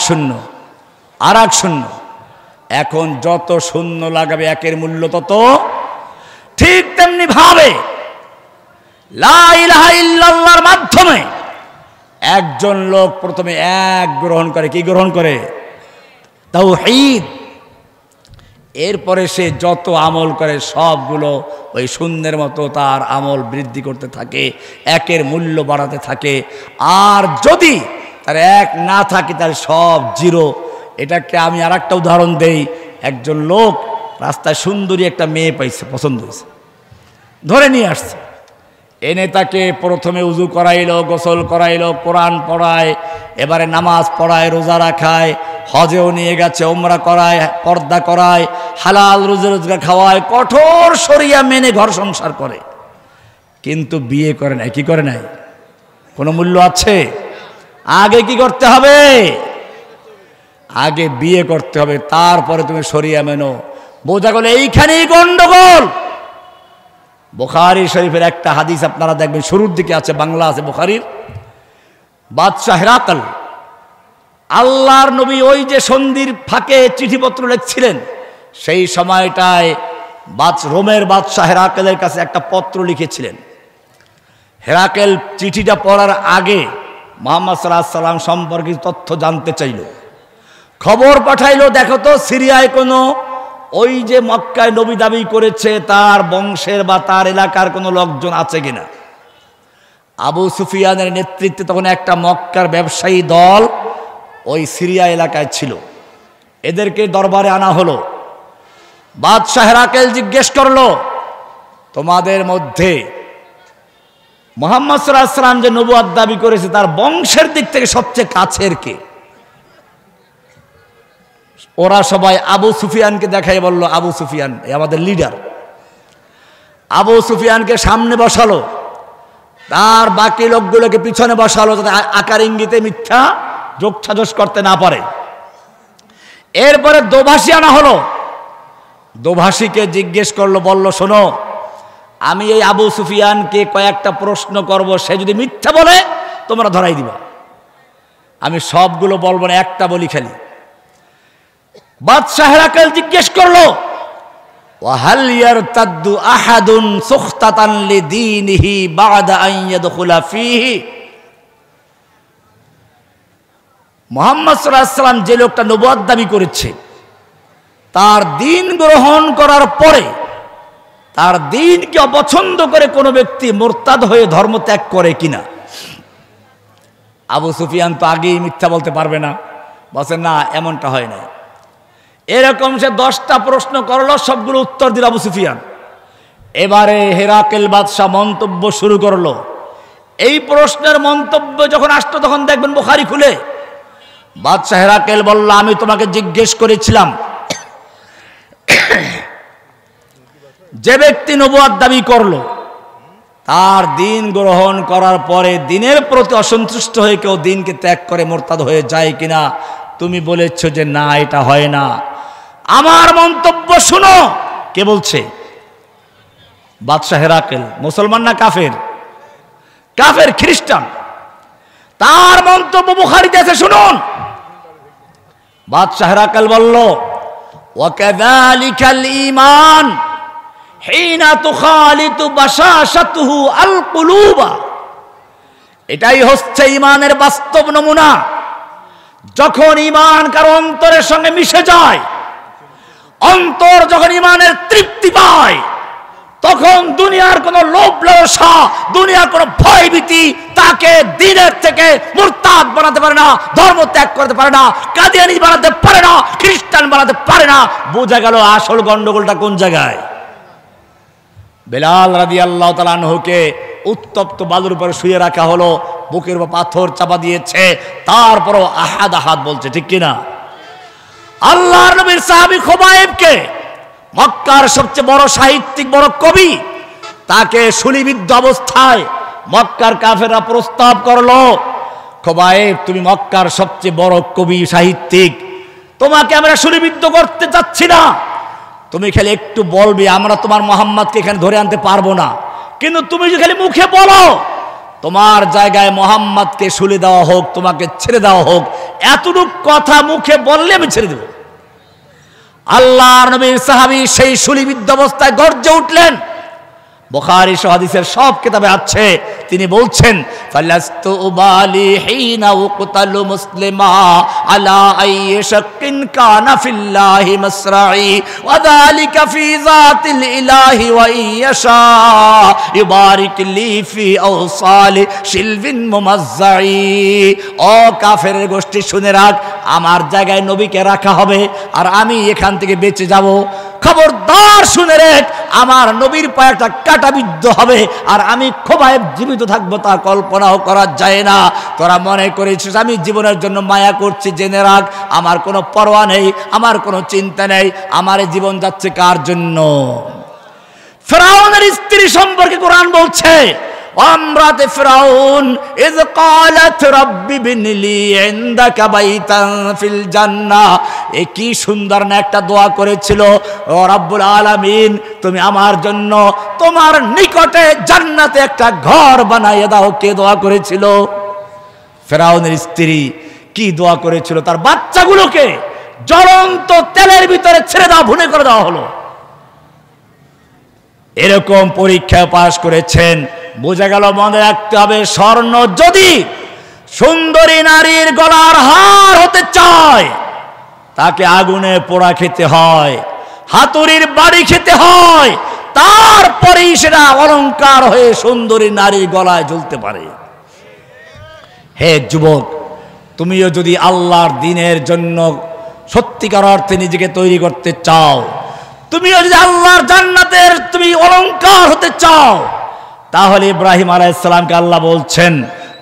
শূন্য। এখন যত শূন্য লাগাবে একের মূল্য তত। ঠিক তেমনি ভাবে লা ইলাহা ইল্লাল্লাহর মাধ্যমে একজন লোক প্রথমে এক গ্রহণ করে। কি গ্রহণ করে? তাওহীদ। এরপরে সে যত আমল করে সবগুলো ওই শূন্যের মতো তার আমল বৃদ্ধি করতে থাকে, একের মূল্য বাড়াতে থাকে। আর যদি তার এক না থাকে তার সব জিরো। এটাকে আমি আর একটা উদাহরণ দেই। একজন লোক রাস্তায় সুন্দরী একটা মেয়ে পাইছে, পছন্দ হয়েছে, ধরে নিয়ে আসছে, এনে তাকে প্রথমে উজু করাইলো, গোসল করাইলো, কোরআন পড়ায়, এবারে নামাজ পড়ায়, রোজা রাখায়, হজেও নিয়ে গেছে, উমরা করায়, পর্দা করায়, হালাল রুজি রোজগার খাওয়ায়, কঠোর শরিয়া মেনে ঘর সংসার করে, কিন্তু বিয়ে করে নাই। কি করে নাই? কোনো মূল্য আছে? আগে কি করতে হবে? আগে বিয়ে করতে হবে, তারপরে তুমি শরিয়া মেনো। বোঝা গেল এইখানেই গন্ডগোল। বুখারী শরীফের একটা হাদিস আপনারা দেখবেন, শুরুর দিকে আছে, বাংলা আছে বুখারীর। বাদশাহ হেরাকল, আল্লাহর নবী ওই যে সন্ধির ফাঁকে চিঠিপত্র লিখছিলেন, সেই সময়টায় রোমের বাদশাহ হেরাকেলের কাছে একটা পত্র লিখেছিলেন। হেরাকেল চিঠিটা পড়ার আগে মুহাম্মদ সাল্লাল্লাহু আলাইহি সাল্লাম সম্পর্কে তথ্য জানতে চাইল। খবর পাঠাইলো, দেখো তো সিরিয়ায় কোনো ওই যে মক্কায় নবী দাবি করেছে তার বংশের বা তার এলাকার কোনো লোকজন আছে কিনা। আবু সুফিয়ানের নেতৃত্বে তখন একটা মক্কার ব্যবসায়ী দল ওই সিরিয়া এলাকায় ছিল। এদেরকে দরবারে আনা হলো। বাদশাহ হেরাকেল জিজ্ঞেস করলো, তোমাদের মধ্যে মুহাম্মদ সাল্লাল্লাহু আলাইহি সাল্লাম যে নবুয়ত দাবি করেছে তার বংশের দিক থেকে সবচেয়ে কাছের কে? ওরা সবাই আবু সুফিয়ানকে দেখাই বলল, আবু সুফিয়ান আমাদের লিডার। আবু সুফিয়ানকে সামনে বসালো, তার বাকি লোকগুলোকে পিছনে বসালো, যাতে আকার ইঙ্গিতে মিথ্যা যোগসাজশ করতে না পারে। এরপরে দোভাষী আনা হলো। দোভাষীকে জিজ্ঞেস করলো, বলল, শোনো, আমি এই আবু সুফিয়ানকে কয়েকটা প্রশ্ন করব, সে যদি মিথ্যা বলে তোমরা ধরাই দিবা। আমি সবগুলো বলবো না, একটা বলি খালি। বাদশাহ হেরাকেল জিজ্ঞেস করলো, ওয়াহাল ইয়ারতাদ্দু আহাদুন সুখতাতান লিদীনিহি বা'দা আন ইয়াদখুলা ফীহি। মুহাম্মদ সাল্লাল্লাহু আলাইহি সাল্লাম যে লোকটা নবুয়ত দাবি করেছে তার দ্বীন গ্রহণ করার পরে তার দ্বীনকে অপছন্দ করে কোনো ব্যক্তি মুরতাদ হয়ে ধর্ম ত্যাগ করে কিনা। আবু সুফিয়ান তো আগেই মিথ্যা বলতে পারবে না, বলছে না এমনটা হয় না। এরকম সে 10টা প্রশ্ন করলো, সবগুলো উত্তর দিল আবু সুফিয়ান। এবারে হেরাকেল বাদশাহ মন্তব্য শুরু করলো। এই প্রশ্নের মন্তব্য যখন আসতো তখন দেখবেন বুখারী খুলে বাদশাহ হেরাকেল বলল, আমি তোমাকে জিজ্ঞেস করেছিলাম যে ব্যক্তি নবুয়ত দাবি করলো তার দ্বীন গ্রহণ করার পরে দ্বীনের প্রতি অসন্তুষ্ট হয়ে কেউ দ্বীনকে ত্যাগ করে মুরতাদ হয়ে যায় কিনা। তুমি বলেছ যে না, এটা হয় না। আমার মন্তব্য শুনো। কে বলছে? বাদশাহ হেরাকেল। মুসলমান না কাফের? কাফের, খ্রিস্টান। তার মন্তব্য বুখারীতে আছে, শুনুন। বাদশাহ হেরাকেল বলল, ওয়াকাযালিকাল ঈমান হিনা তুখালিতু বাশাশাতুহু আল কুলুবা। এটাই হচ্ছে ঈমানের বাস্তব নমুনা। যখন ঈমান কারো অন্তরের সঙ্গে মিশে যায়, অন্তর যখন ঈমানের তৃপ্তি পায়, তখন দুনিয়ার কোনো লোভ লালসা, দুনিয়ার কোনো ভয়ভীতি তাকে দ্বীনের থেকে মুরতাদ বানাতে পারে না, ধর্ম ত্যাগ করতে পারে না, কাদিয়ানি বানাতে পারে না, খ্রিস্টান বানাতে পারে না। বোঝা গেল আসল গন্ডগোলটা কোন জায়গায়। বেলাল রাদিয়াল্লাহু তাআলা আনহুকে উত্তপ্ত বালুর উপরে শুয়ে রাখা হলো, বুকের উপর পাথর চাপা দিয়েছে, তারপরও আহাদ আহাদ বলছে, ঠিক কিনা? আল্লাহর নবীর সাহাবী খুবাইবকে, মক্কার সবচেয়ে বড় সাহিত্যিক, বড় কবি, তাকে শুলিবিদ্ধ অবস্থায় মক্কার কাফেররা প্রস্তাব করলো, খুবাইব তুমি মক্কার সবচেয়ে বড় কবি সাহিত্যিক, তোমাকে আমরা শুলিবিদ্ধ করতে চাচ্ছি না, তুমি খালি একটু বলবে, আমরা তোমার মুহাম্মদকে এখানে ধরে আনতে পারবো না, কিন্তু তুমি যদি খালি মুখে বলো তোমার জায়গায় মুহাম্মদকে শুলি দেওয়া হোক, তোমাকে ছেড়ে দেওয়া হোক, এতটুকু কথা মুখে বললে আমি ছেড়ে দেব। আল্লাহর নবীর সাহাবী সেই শুলিবিদ্ধ অবস্থায় গর্জে উঠলেন। বুখারী সহ হাদিসের সব কিতাবে আছে, তিনি বলছেন, ফালাস্তু উবালি হিনা উকতালু মুসলিমা আলা আইয়ি শাক্কিন কানা ফিল্লাহি মাসরাই ওয়া যালিকা ফি যাতিল ইলাহি ওয়া ইয়াশা ইবারিক লি ফি আওসালি শিলবিন মুমাজ্জাই। ও কাফেরের গোষ্ঠী, শুনে রাখ, আমার জায়গায় নবীকে রাখা হবে আর আমি এখান থেকে বেঁচে যাব। খবরদার শুনে রেখ, আমার নবীর পায়ে একটা কাটা বিদ্ধ হবে আর আমি খুবাইব জীবিত থাকবো, তা কল্পনাও করা যায় না। তোরা মনে করেছিস আমি জীবনের জন্য মায়া করছি, জেনে রাখ আমার কোনো পরোয়া নেই, আমার কোনো চিন্তা নেই। আমার জীবন যাচ্ছে কার জন্য? ফিরআউনের স্ত্রী সম্পর্কে কোরআন বলছে, আমরাতে ফিরআউন ইয ক্বালাত রাব্বি বিনলি ইনদাকা বাইতান ফিল জান্নাহ। এ কি সুন্দর না একটা দোয়া করেছিল, ও রব্বুল আলামিন তুমি আমার জন্য তোমার নিকটে জান্নাতে একটা ঘর বানাইয়ে দাও। কে দোয়া করেছিল? ফিরআউনের স্ত্রী কি দোয়া করেছিল? তার বাচ্চাগুলোকে জ্বলন্ত তেলের ভিতরে ছেড়ে দাও, ভুনে করে দেওয়া হলো। এরকম পরীক্ষা পাশ করেছেন। বোঝা গেল মনে রাখতে হবে, স্বর্ণ যদি সুন্দরী নারীর গলার হার হতে চায়, তাকে আগুনে পোড়া খেতে হয়, হাতুড়ির বাড়ি খেতে হয়, তারপরেই সেটা অলংকার হয়ে সুন্দরী নারীর গলায় ঝুলতে পারে। হে যুবক, তুমিও যদি আল্লাহর দ্বীনের জন্য সত্যিকার অর্থে নিজেকে তৈরি করতে চাও, তুমিও যদি আল্লাহর জান্নাতের তুমি অলংকার হতে চাও, তাহলে ইব্রাহিম আলাইহিস সালামকে আল্লাহ বলছেন,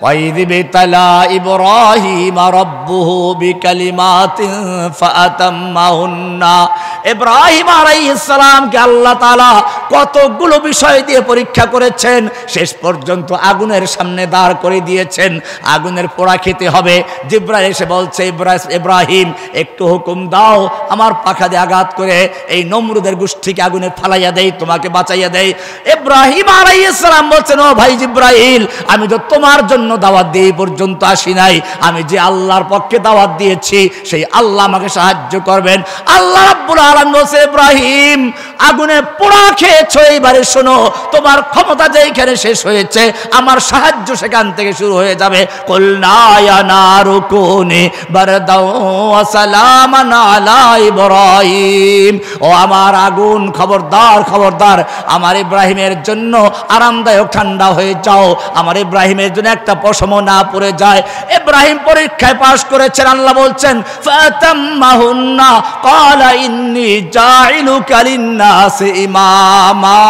ওয়াইদ বিতালা ইব্রাহিম রাব্বুহু বিকালিমাতিন ফাআতাম্মাহুন্না। ইব্রাহিম আলাইহিস সালামকে আল্লাহ তাআলা কতগুলো বিষয় দিয়ে পরীক্ষা করেছেন, শেষ পর্যন্ত আগুনের সামনে দাঁড় করে দিয়েছেন, আগুনের পোড়া খেতে হবে। জিবরাইল এসে বলছে, ইব্রাহিম একটু হুকুম দাও, আমার পাখা দিয়ে আঘাত করে এই নমরুদের গোষ্ঠীকে আগুনে ফালাইয়া দেই, তোমাকে বাঁচাইয়া দেই। ইব্রাহিম আলাইহিস সালাম বলছেন, ও ভাই জিবরাইল, আমি তো তোমার জন্য দাওয়াত দিয়ে পর্যন্ত আসি নাই, আমি যে আল্লাহর পক্ষে দাওয়াত দিয়েছি সেই আল্লাহ আমাকে সাহায্য করবেন। আল্লাহ রাব্বুল আলামিন বলছে, ইব্রাহিম আগুনে পোড়া খেয়েছো, এইবারে শোনো, তোমার ক্ষমতা যেখানে শেষ হয়েছে আমার সাহায্য সেখান থেকে শুরু হয়ে যাবে। কুলনা ইয়া নারু কুনি বারদাও ওয়া সালামান আলা ইব্রাহিম। ও আমার আগুন, খবরদার খবরদার, আমার ইব্রাহিমের জন্য আরামদায়ক ঠান্ডা হয়ে যাও, আমার ইব্রাহিমের জন্য একটা পশম না পড়ে যায়। ইব্রাহিম পরীক্ষায় পাশ করেছেন। আল্লাহ বলছেন, ফাতাম্মাহুন্না ক্বালা ইন্নী জাইলুকা লিন্নাসি ইমামা।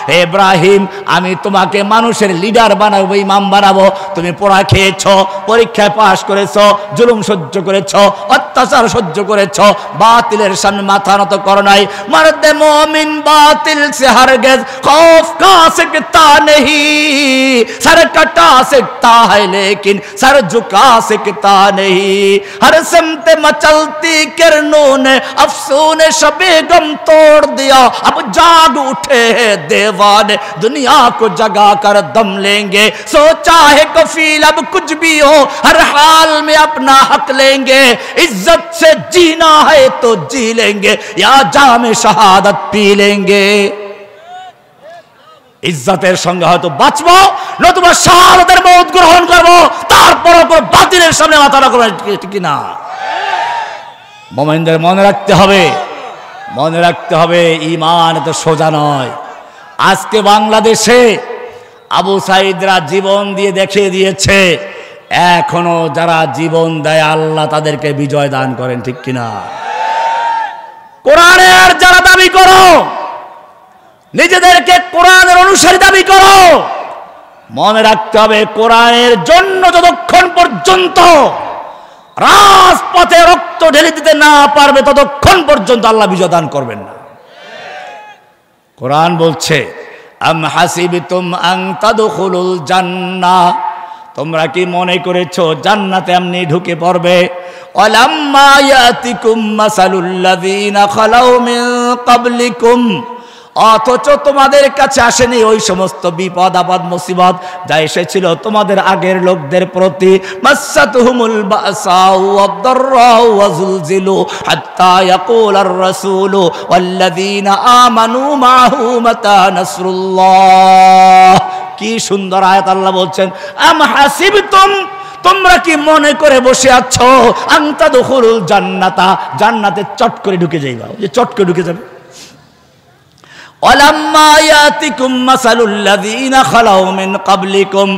হে ইব্রাহিম, আমি তোমাকে মানুষের লিডার বানাবো, ইমাম বানাবো। তুমি পোড়া খেয়েছো, পরীক্ষায় পাশ করেছো, জুলুম সহ্য করেছো, অত্যাচার সহ্য করেছো, বাতিলের সামনে মাথা নত করো নাই। মর্দে মুমিন বাতিল সে হরগিজ खौफ का सकता नहीं, सर कटा सकता है लेकिन सर झुका सकता नहीं। हर सिमत मचलती किरणों ने अफसून शबे गम तोड़ दिया, अब जाग उठे हैं दीवाने, दुनिया को जगा कर दम लेंगे। सोचा है कफील अब कुछ भी हो, हर हाल में अपना हक लेंगे। इज्जत से जीना है तो जी लेंगे, या जाम शहादत पी लेंगे। ইজ্জতের সঙ্গে হয়তো বাঁচবো, নতুবা শাহাদাতের মওত গ্রহণ করবো, তারপরও কোনো বাতিলের সামনে মাথা রাখবো, ঠিক না? মুমিনদের মনে রাখতে হবে, মনে রাখতে হবে, ঈমান এত সোজা নয়। আজকে বাংলাদেশে আবু সাঈদরা জীবন দিয়ে দেখিয়ে দিয়েছে, এখনো যারা জীবন দেয় আল্লাহ তাদেরকে বিজয় দান করেন, ঠিক কিনা? কোরআনের যারা দাবি করো, নিজেদেরকে কোরআনের অনুসারী দাবি করো, মনে রাখতে হবে কোরআনের জন্য যতক্ষণ পর্যন্ত রাজপথে রক্ত ঢেলে দিতে না পারবে ততক্ষণ পর্যন্ত আল্লাহ বিজয় দান করবেন না। কোরআন বলছে, আম হাসিবতুম আন তাদখুলুল জান্নাহ, তোমরা কি মনে করেছো জান্নাতে এমনি ঢুকে পড়বে? ওয়ালাম্মা ইয়াতিকুম মাসালুল লাযিনা খালাউ মিন ক্বাবলিকুম, অথচ তোমাদের কাছে আসেনি ওই সমস্ত বিপদ আপদ মুসিবত যা এসেছিল তোমাদের আগের লোকদের প্রতি। মাসাতুহুমুল বাসাউ ওয়াদ-দাররাউ ওয়া যুলজিলু হাত্তা ইয়াকুলার রাসূলু ওয়াল্লাযীনা আমানু মাহু মাতা নাসরুল্লাহ। কি সুন্দর আয়াত! আল্লাহ বলছেন, আম হাসিবতুম, তোমরা কি মনে করে বসে আছো আন তাদখুলুল জান্নাতা, জান্নাতে চট করে ঢুকে যাইবা, যে চট করে ঢুকে যাবে। ওয়ালাম্মা ইয়াতিকুম মাসালুল লাযীনা খালাউ মিন ক্বাবলিকুম,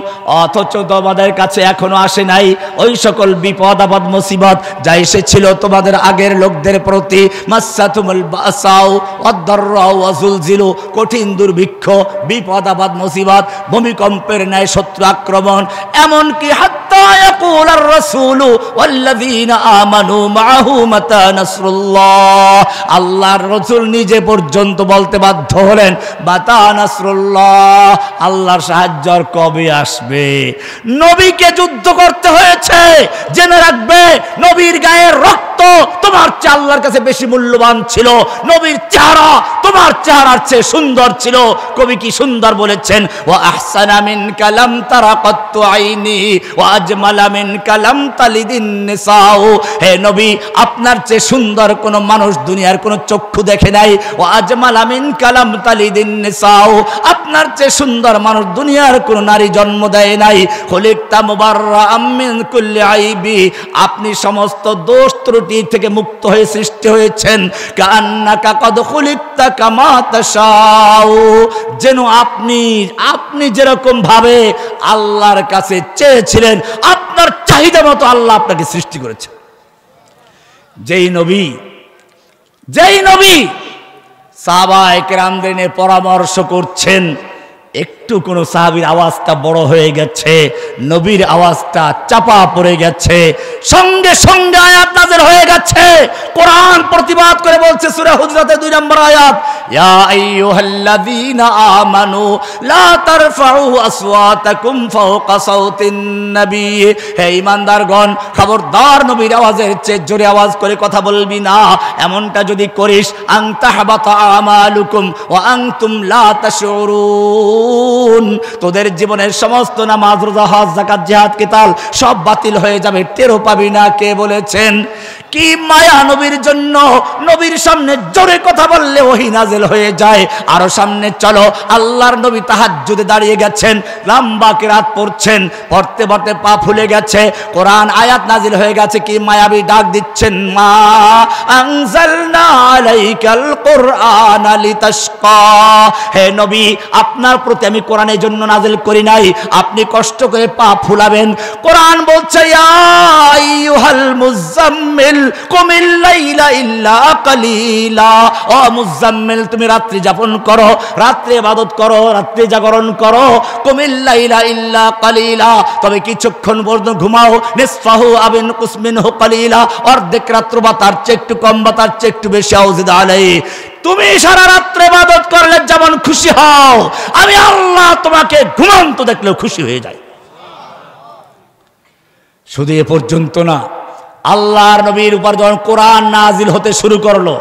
অথচ তোমাদের কাছে এখনো আসে নাই ওই সকল বিপদ আপদ মুসিবত যা এসেছিল তোমাদের আগের লোকদের প্রতি। মাসাতুমুল বাসাউ ওয়াদ-দাররাউ ওয়া যুলজিলু, কঠিন দুর্ভিক্ষ, বিপদ আপদ মুসিবত, ভূমিকম্পের ন্যায় শত্রু আক্রমণ, এমনকি হাত্তা ইয়াকুলার রাসূলু ওয়াল্লাযীনা আমানু মাহু মাতা নাসরুল্লাহ, আল্লাহর রাসূল নিজে পর্যন্ত বলতে বাধ্য হলেন, মাতা নাসরুল্লাহ, আল্লাহর সাহায্য কবে আসবে? নবীকে যুদ্ধ করতে হয়েছে, জেনে রাখবে নবীর গায়ে রক্ত রক্ত তোমার চেয়ে আল্লাহর কাছে বেশি মূল্যবান ছিল, নবীর চেহারা তোমার চেহারার চেয়ে সুন্দর ছিল। কবি কি সুন্দর বলেছেন, ওয়া আহসানা মিনকা লাম তারা কত্তু আইনি ওয়া আজমালা মিনকা লাম তালিদিন নিসাউ। হে নবী, আপনার চেয়ে সুন্দর কোন মানুষ দুনিয়ার কোন চক্ষু দেখে নাই। ওয়া আজমালা মিনকা লাম তালিদিন নিসাউ, আপনার চেয়ে সুন্দর মানুষ দুনিয়ার কোন নারী জন্ম দেয় নাই। খুলিকতা মুবাররাআম মিন কুল্লি আইবি, আপনি সমস্ত দোষ ত্রুটি থেকে মুক্ত হয়ে সৃষ্টি হয়েছেন। কান্নাকা কদ খুলিকতা কামা তাশাউ, যেন আপনি যেরকম ভাবে আল্লাহর কাছে চেয়েছিলেন আপনার চাহিদা মতো আল্লাহ আপনাকে সৃষ্টি করেছেন। যেই নবী সাহাবায়ে কেরামদের নিয়ে পরামর্শ করছেন, একটু কোন সাহাবীর আওয়াজটা বড় হয়ে গেছে, নবীর আওয়াজটা চাপা পড়ে গেছে, সঙ্গে সঙ্গে আয়াত নাযিল হয়ে গেছে। কোরআন প্রতিবাদ করে বলছে সূরা হুজরাতের 2 নম্বর আয়াত, ইয়া আইয়ুহাল্লাযীনা আমানু লা তারফাউ আসওয়াতাকুম ফাওকা সাওতিন নবী, হে ঈমানদারগণ খবরদার নবীর আওয়াজের চেয়ে জোরে আওয়াজ করে কথা বলবি না। এমনটা যদি করিস আন তাহবাতা আমালুকুম ওয়া আনতুম লা তাশউরুন, তোদের জীবনের সমস্ত নামাজ রোজা হজ যাকাত জিহাদ কিতাল সব বাতিল হয়ে যাবে, টেরও পাবি না। কে বলেছেন? কি মায়া নবীর জন্য, নবীর সামনে জোরে কথা বললে ওহী নাযিল হয়ে যায়। আরো সামনে চলো, আল্লাহর নবী তাহাজ্জুদে দাঁড়িয়ে গেছেন, লম্বা কিরাত পড়ছেন, পড়তে পড়তে পা ফুলে গেছে, কোরআন আয়াত নাযিল হয়ে গেছে। কি মায়াবী ডাক দিচ্ছেন, মা আনজালনা আলাইকাল কুরআনা লিতাশকা, হে নবী আপনার প্রতি আমি কোরআনের জন্য নাযিল করি নাই, আপনি কষ্ট করে পা ফুলাবেন। কোরআন বলছে, ইয়া আইয়ুহাল মুজাম্মিল কুমিল লাইলা ইল্লা কালিলা, ও মুজাম্মিল তুমি রাত্রি যাপন করো, রাত্রে ইবাদত করো, রাত্রি জাগরণ করো। কুমিল লাইলা ইল্লা কালিলা, তবে কিছুক্ষণ পর্যন্ত ঘুমাও। নিসফাহু আবিন কুসমিনহু কালিলা, অর্ধেক রাত্র বা তার চেয়ে একটু কম বা তার চেয়ে একটু বেশি, আউযিদ আলাইহি। তুমি সারা রাত্রে ইবাদত করলে যেমন খুশি হও, আমি আল্লাহ তোমাকে ঘুমন্ত দেখলেও খুশি হয়ে যাই। শুধু এ পর্যন্ত না, আল্লাহর নবীর উপর যখন কোরআন নাজিল হতে শুরু করলো,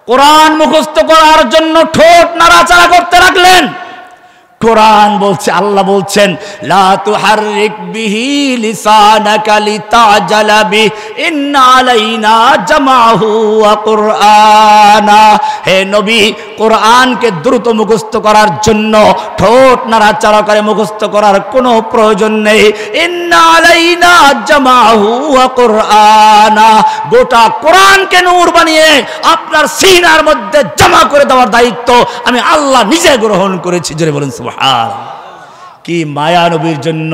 কোরআন মুখস্থ করার জন্য ঠোঁট নাড়াচাড়া করতে লাগলেন। কোরআন বলছে, আল্লাহ বলছেন, লা তুহাররিক বিহি লিসানাকা লিতাজালা বিহি ইন্না আলাইনা জামাহু ওয়া কুরআনা, হে নবী কোরআনকে দ্রুত মুখস্থ করার জন্য ঠোঁট নাড়াচাড়া করে মুখস্থ করার কোনো প্রয়োজন নেই। ইন্না আলাইনা জামাহু ওয়া কুরআনা, গোটা কোরআনকে নূর বানিয়ে আপনার সিনার মধ্যে জমা করে দেওয়ার দায়িত্ব আমি আল্লাহ নিজে গ্রহণ করেছি। জোরে বলেন সুবহানাল্লাহ। কি মায়া নবীর জন্য।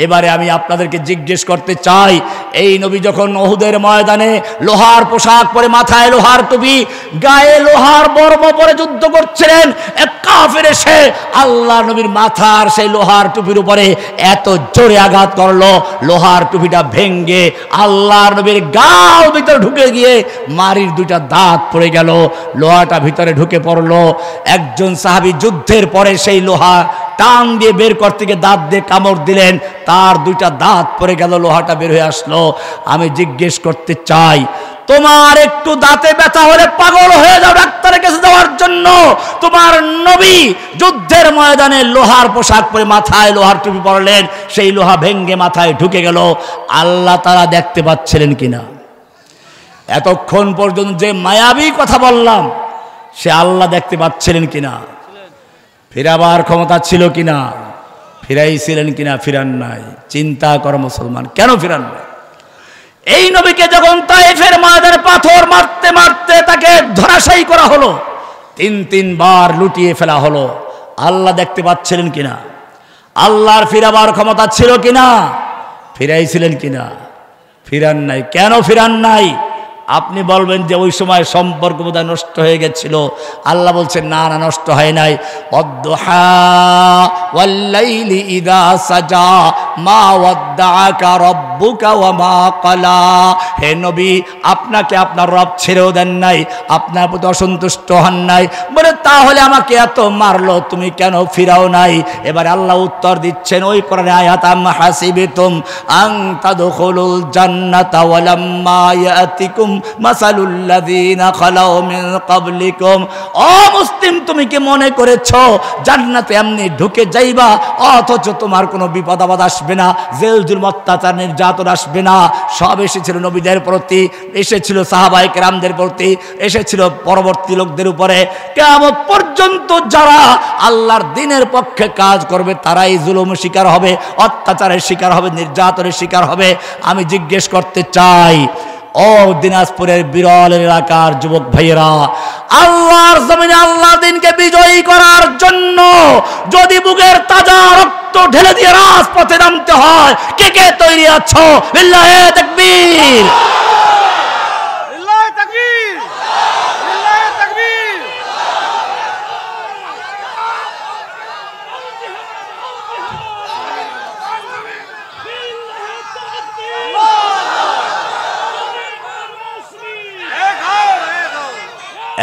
এবারে আমি আপনাদেরকে জিজ্ঞেস করতে চাই, এই নবী যখন উহুদের ময়দানে লোহার পোশাক পরে, মাথায় লোহার টুপি, গায়ে লোহার বর্ম পরে যুদ্ধ করছিলেন, এক কাফের এসে আল্লাহ নবীর মাথার সেই লোহার টুপির উপরে এত জোরে আঘাত করলো, লোহার টুপিটা ভেঙ্গে আল্লাহর নবীর গাল ভিতরে ঢুকে গিয়ে মারির 2টা দাঁত পড়ে গেল, লোহাটা ভিতরে ঢুকে পড়লো। একজন সাহাবী যুদ্ধের পরে সেই লোহা টান দিয়ে বের করতে গিয়ে দাঁত দিয়ে কামড় দিলেন, তার 2টা দাঁত পড়ে গেল, লোহাটা বের হয়ে আসলো। আমি জিজ্ঞেস করতে চাই, তোমার একটু দাঁতে ব্যথা হলে পাগল হয়ে যাও ডাক্তারের কাছে যাওয়ার জন্য, তোমার নবী যুদ্ধের ময়দানে লোহার পোশাক পরে মাথায় লোহার টুপি পরলেন, সেই লোহা ভেঙ্গে মাথায় ঢুকে গেল। আল্লাহ তাআলা দেখতে পাচ্ছিলেন কিনা? এতক্ষণ পর্যন্ত যে মায়াবী কথা বললাম, সে আল্লাহ দেখতে পাচ্ছিলেন কিনা? ফিরাবার ক্ষমতা ছিল কিনা? ফিরাইছিলেন কিনা? ফিরান নাই। চিন্তা করো মুসলমান, কেন ফিরান নাই? এই নবীকে যখন তায়েফের ময়দানে পাথর মারতে মারতে তাকে ধরাশায়ী করা হলো, 3 বার লুটিয়ে ফেলা হলো, আল্লাহ দেখতে পাচ্ছিলেন কিনা? আল্লাহর ফিরাবার ক্ষমতা ছিল কিনা? ফিরাইছিলেন কিনা? ফিরান নাই। কেন ফিরান নাই? আপনি বলবেন যে ওই সময় সম্পর্ক বোধহয় নষ্ট হয়ে গেছিল। আল্লাহ বলছেন, না না, নষ্ট হয় নাই। ওয়াল্লাইলি ইযা সাজা, মা ওয়াদ্দাআকা রাব্বুকা ওয়া মা ক্বালা। হে নবী, আপনাকে আপনার রব ছেড়েও দেন নাই, আপনার প্রতি অসন্তুষ্ট হন নাই। বলে তাহলে আমাকে এত মারলো, তুমি কেন ফিরাও নাই? এবারে আল্লাহ উত্তর দিচ্ছেন ওই কোরআনে আয়াত, আম হাসিবতুম আন তাদখুলুল জান্নাতা ওয়া লাম্মা ইয়াতিকুম মাসালুল লাযিনা খালাউ মিন ক্বাবলিকুম। ও মুসলিম, তুমি কি মনে করেছো জান্নাতে এমনি ঢুকে যাইবা অথচ তোমার কোনো বিপদ আপদ আসবে না, জেল জুলুম অত্যাচার নির্যাতন আসবে না? সব এসেছিল নবীদের প্রতি, এসেছিল সাহাবায়ে কেরামদের প্রতি, এসেছিল পরবর্তী লোকদের উপরে। কিয়ামত পর্যন্ত যারা আল্লাহর দ্বীনের পক্ষে কাজ করবে তারাই জুলুম শিকার হবে, অত্যাচারের শিকার হবে, নির্যাতনের শিকার হবে। আমি জিজ্ঞেস করতে চাই, ও দিনাজপুরের বিরল এলাকার যুবক ভাইয়েরা, আল্লাহর জমিনে আল্লাহর দ্বীনকে বিজয়ী করার জন্য যদি বুকের তাজা রক্ত ঢেলে দিয়ে রাজপথে নামতে হয়, কে কে তৈরি আছো? লিল্লাহি তাকবীর, লিল্লাহি তাকবীর, লিল্লাহি তাকবীর।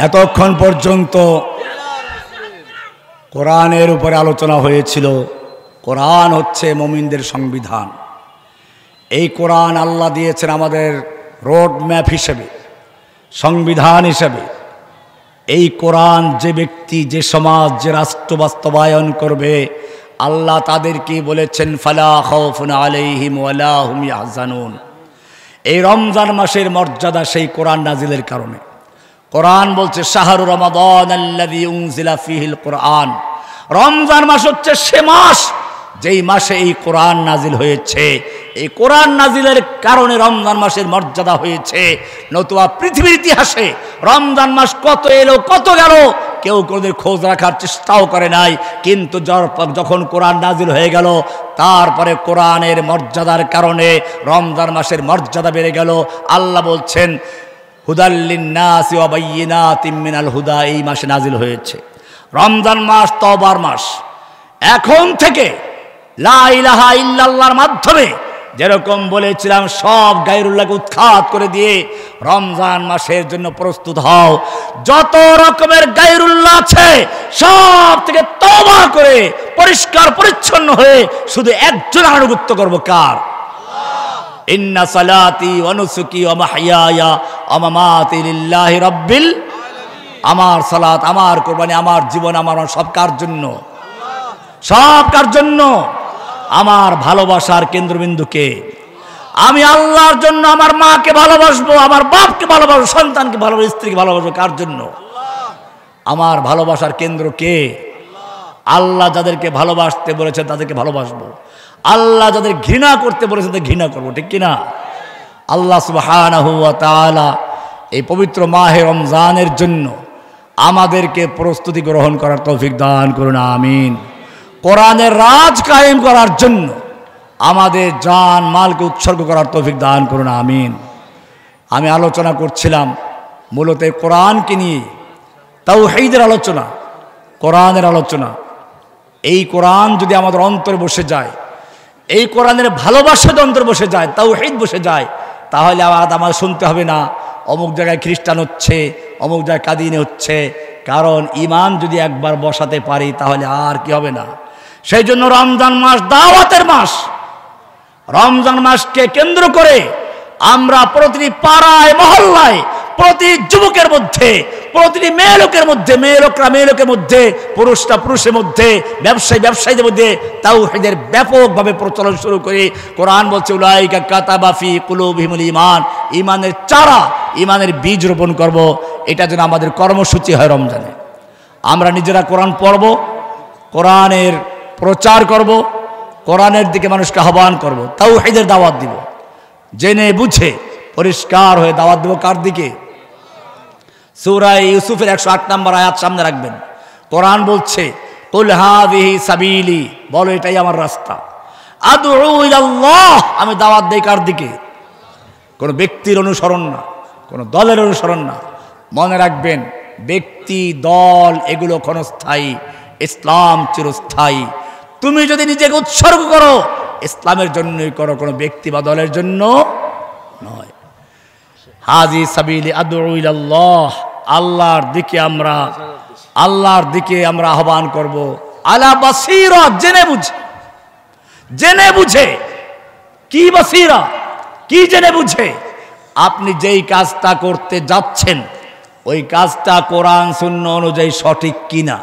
এতক্ষণ পর্যন্ত কোরআনের উপরে আলোচনা হয়েছিল। কোরআন হচ্ছে মুমিনদের সংবিধান। এই কোরআন আল্লাহ দিয়েছেন আমাদের রোড ম্যাপ হিসেবে, সংবিধান হিসেবে। এই কোরআন যে ব্যক্তি, যে সমাজ, যে রাষ্ট্র বাস্তবায়ন করবে, আল্লাহ তাদেরকে বলেছেন ফালা খাউফুন আলাইহিম ওয়ালা হুম ইয়াহজানুন। এই রমজান মাসের মর্যাদা সেই কোরআন নাজিলের কারণে। কোরআন বলছে শাহরু রমাদান আল্লাযী উনজিলা ফীহিল কোরআন। রমজান মাস হচ্ছে সে মাস যেই মাসে এই কোরআন নাজিল হয়েছে। এই কোরআন নাজিলের কারণে রমজান মাসের মর্যাদা হয়েছে। নতুবা পৃথিবীর ইতিহাসে রমজান মাস কত এলো কত গেল কেউ কোনোদিন খোঁজ রাখার চেষ্টাও করে নাই। কিন্তু যখন কোরআন নাজিল হয়ে গেল, তারপরে কোরআনের মর্যাদার কারণে রমজান মাসের মর্যাদা বেড়ে গেল। আল্লাহ বলছেন হুদাল লিন্নাসি ওয়া বাইয়িনাতিম মিনাল হুদা, এই মাসে নাজিল হয়েছে। রমজান মাস তওবার মাস। এখন থেকে লা ইলাহা ইল্লাল্লাহর মাধ্যমে যেরকম বলেছিলাম সব গায়রুল্লাহকে উৎখাত করে দিয়ে রমজান মাসের জন্য প্রস্তুত হও। যত রকমের গায়রুল্লাহ আছে সব থেকে তওবা করে পরিষ্কার পরিচ্ছন্ন হয়ে শুধু একজন আনুগত্য করব, কার? ইন্না সালাতি ওয়া নুসুকি ওয়া মাহইয়ায়া ওয়া মামাতি লিল্লাহি রাব্বিল আলামিন। আমার সালাত, আমার কুরবানি, আমার জীবন, আমার সব কার জন্য? সব কার জন্য? আমার ভালোবাসার কেন্দ্রবিন্দুকে আমি আল্লাহর জন্য আমার মাকে ভালোবাসবো, আমার বাপকে ভালোবাসবো, সন্তানকে ভালোবাসবো, স্ত্রীকে ভালোবাসবো। কার জন্য? আমার ভালোবাসার কেন্দ্র কে? আল্লাহ যাদেরকে ভালোবাসতে বলেছেন তাদেরকে ভালোবাসবো, আল্লাহ যাদের ঘৃণা করতে বলেছেন তাদের ঘৃণা করবো, ঠিক কিনা? আল্লাহ সুবহানাহু ওয়া তাআলা এই পবিত্র মাহে রমজানের জন্য আমাদেরকে প্রস্তুতি গ্রহণ করার তৌফিক দান করুন, আমিন। কোরআনের রাজ কায়েম করার জন্য আমাদের জান মালকে উৎসর্গ করার তৌফিক দান করুন, আমিন। আমি আলোচনা করছিলাম মূলত কোরআনকে নিয়ে, তাওহীদের আলোচনা, কোরআনের আলোচনা। এই কোরআন যদি আমাদের অন্তরে বসে যায়, এই কোরআনের ভালোবাসা যদি অন্তরে বসে যায়, তাওহীদ বসে যায়, তাহলে আমার শুনতে হবে না অমুক জায়গায় খ্রিস্টান হচ্ছে, অমুক জায়গায় কাদিনে হচ্ছে। কারণ ঈমান যদি একবার বসাতে পারি তাহলে আর কি হবে না। সেই জন্য রমজান মাস দাওয়াতের মাস। রমজান মাসকে কেন্দ্র করে আমরা প্রতিটি পাড়ায় মহল্লায়, প্রতি যুবকের মধ্যে, প্রতিটি মেয়ে লোকের মধ্যে, মেয়ে লোকের মধ্যে, পুরুষরা পুরুষের মধ্যে, ব্যবসায়ীদের মধ্যে তাওহীদের ব্যাপকভাবে প্রচলন শুরু করে। কোরআন বলছে উলাইকা কাতাবা ফি কুলুবিহিমুল ঈমান, ঈমানের চারা, ঈমানের বীজ রোপণ করব। এটা যেন আমাদের কর্মসূচি হয় রমজানে। আমরা নিজেরা কোরআন পড়ব, কোরআনের প্রচার করব, কোরআনের দিকে মানুষকে আহ্বান করব, তাওহীদের দাওয়াত দিব, জেনে বুঝে পরিষ্কার হয়ে দাওয়াত দেব। কার দিকে? সূরা ইউসুফের 108 নম্বর আয়াত সামনে রাখবেন। কোরআন বলছে কুল হাযিহি সাবিলি, বলো এটাই আমার রাস্তা, আদউ ইলাল্লাহ, আমি দাওয়াত দেই কার দিকে? কোন ব্যক্তির অনুসরণ না, কোন দলের অনুসরণ না। মনে রাখবেন ব্যক্তি, দল এগুলো ক্ষণস্থায়ী, ইসলাম চিরস্থায়ী। তুমি যদি নিজেকে উৎসর্গ করো ইসলামের জন্যই করো, কোনো ব্যক্তি বা দলের জন্য নয়। হাজি সাবিলি আদউ ইলাল্লাহ, আল্লাহর দিকে আমরা আহ্বান করব। আলা বাসীরা, জেনে বুঝে। কি বাসীরা? কি জেনে বুঝে? আপনি যেই কাজটা করতে যাচ্ছেন ওই কাজটা কোরআন সুন্নাহ অনুযায়ী সঠিক কিনা,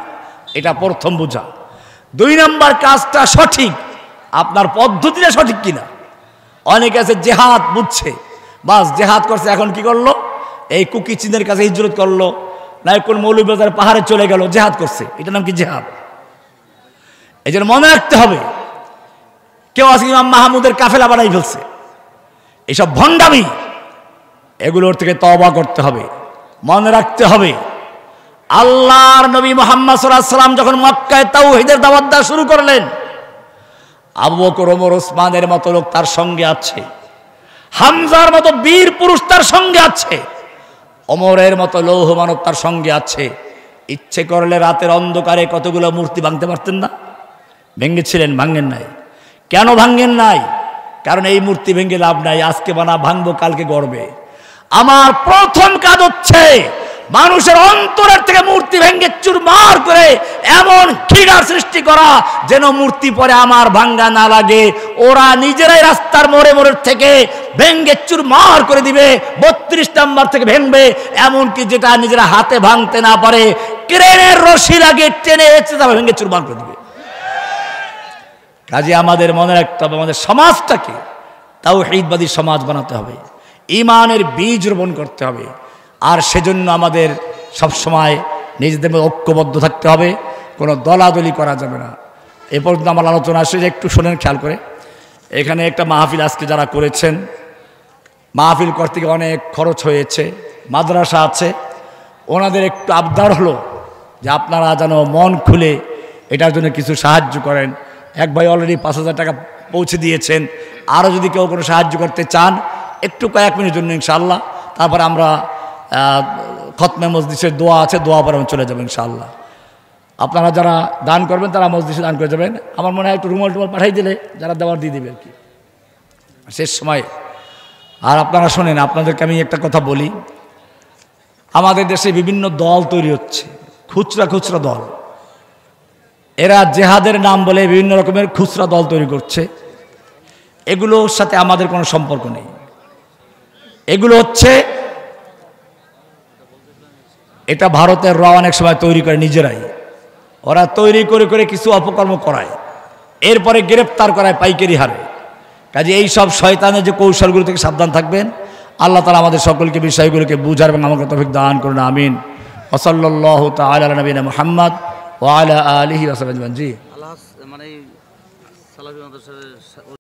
এটা প্রথম বোঝা। 2 নম্বর, কাজটা সঠিক, আপনার পদ্ধতিটা সঠিক কিনা। অনেকে আছে জেহাদ বুঝছে, বাস জেহাদ করছে, এখন কি করলো? এই কুকি চিনের কাছে হিজরত করলো, না কোন মৌলভীবাজার পাহাড়ে চলে গেল, জেহাদ করছে। এটার নাম কি? জেহাদ। এই জন্য মনে রাখতে হবে, কেউ আছে ইমাম মাহমুদের কাফেলা বানাই ফেলছে, এসব ভণ্ডামি, এগুলোর থেকে তওবা করতে হবে। মনে রাখতে হবে, আল্লাহর নবী মুহাম্মদ সাল্লাল্লাহু আলাইহি ওয়াসাল্লাম যখন মক্কায় তাওহীদের দাওয়াত দেওয়া শুরু করলেন, আবু বকর, ওমর, ওসমানের মতো লোক তার সঙ্গে আছে, হামজার মতো বীর পুরুষ তার সঙ্গে আছে, ওমরের মতো লৌহ মানব তার সঙ্গে আছে। ইচ্ছে করলে রাতের অন্ধকারে কতগুলো মূর্তি ভাঙতে পারতেন না? ভেঙেছিলেন? ভাঙেন নাই। কেন ভাঙেন নাই? কারণ এই মূর্তি ভেঙে লাভ নাই, আজকে ভাঙবো, কালকে গড়বে। আমার প্রথম কাজ হচ্ছে মানুষের অন্তরের থেকে মূর্তি ভেঙে চুরমার করে এমন ঘৃণার সৃষ্টি করা যেন মূর্তি পরে আমার ভাঙ্গা না লাগে। ওরা নিজেরাই রাস্তার মোড়ে থেকে ভেঙে চুরমার করে দিবে, 32 নম্বর থেকে ভেঙবে, এমনকি যেটা নিজেরা হাতে ভাঙতে না পারে ক্রেনের রশি লাগে টেনে এসে যাবে, ভেঙে চুরমার করে দিবে। কাজে আমাদের মনে রাখতে হবে, আমাদের সমাজটাকে তাওহীদবাদী সমাজ বানাতে হবে, ঈমানের বীজ রোপণ করতে হবে। আর সেজন্য আমাদের সবসময় নিজেদের মধ্যে ঐক্যবদ্ধ থাকতে হবে, কোনো দলাদলি করা যাবে না। এ পর্যন্ত আমার আলোচনা আসে, যে একটু শোনেন খেয়াল করে। এখানে একটা মাহফিল আজকে যারা করেছেন, মাহফিল করতে গিয়ে অনেক খরচ হয়েছে, মাদ্রাসা আছে, ওনাদের একটু আবদার হলো যে আপনারা যেন মন খুলে এটার জন্য কিছু সাহায্য করেন। এক ভাই অলরেডি 5,000 টাকা পৌঁছে দিয়েছেন, আরও যদি কেউ কোনো সাহায্য করতে চান একটু কয়েক মিনিটের জন্য ইনশাআল্লাহ, তারপরে আমরা খতমে মজলিসের দোয়া আছে, দোয়া পরে আমি চলে যাবেন ইনশাআল্লাহ। আপনারা যারা দান করবেন তারা মজলিসে দান করে যাবেন। আমার মনে হয় একটু রুমাল পাঠাই দিলে যারা দেওয়ার দিয়ে দেবে আর কি শেষ সময়। আর আপনারা শোনেন, আপনাদেরকে আমি একটা কথা বলি, আমাদের দেশে বিভিন্ন দল তৈরি হচ্ছে, খুচরা দল। এরা জেহাদের নাম বলে বিভিন্ন রকমের খুচরা দল তৈরি করছে। এগুলোর সাথে আমাদের কোনো সম্পর্ক নেই। এগুলো হচ্ছে, এটা ভারতের র অনেক সময় তৈরি করে নিজেরাই, ওরা তৈরি করে কিছু অপকর্ম করায়, এরপরে গ্রেফতার করায় পাইকারি হারে। কাজে এই সব শয়তানের যে কৌশলগুলো থেকে সাবধান থাকবেন। আল্লাহ তাআলা আমাদের সকলকে বিষয়গুলোকে বুঝার এবং আমাকে তৌফিক দান করুন, আমিন। ওয়া সাল্লাল্লাহু তাআলা আলা নবিনা মুহাম্মদ ওয়া আলা আলিহি ওয়া সাহবিহি। জি, আল্লাহ মানে সালাফি মাদ্রাসার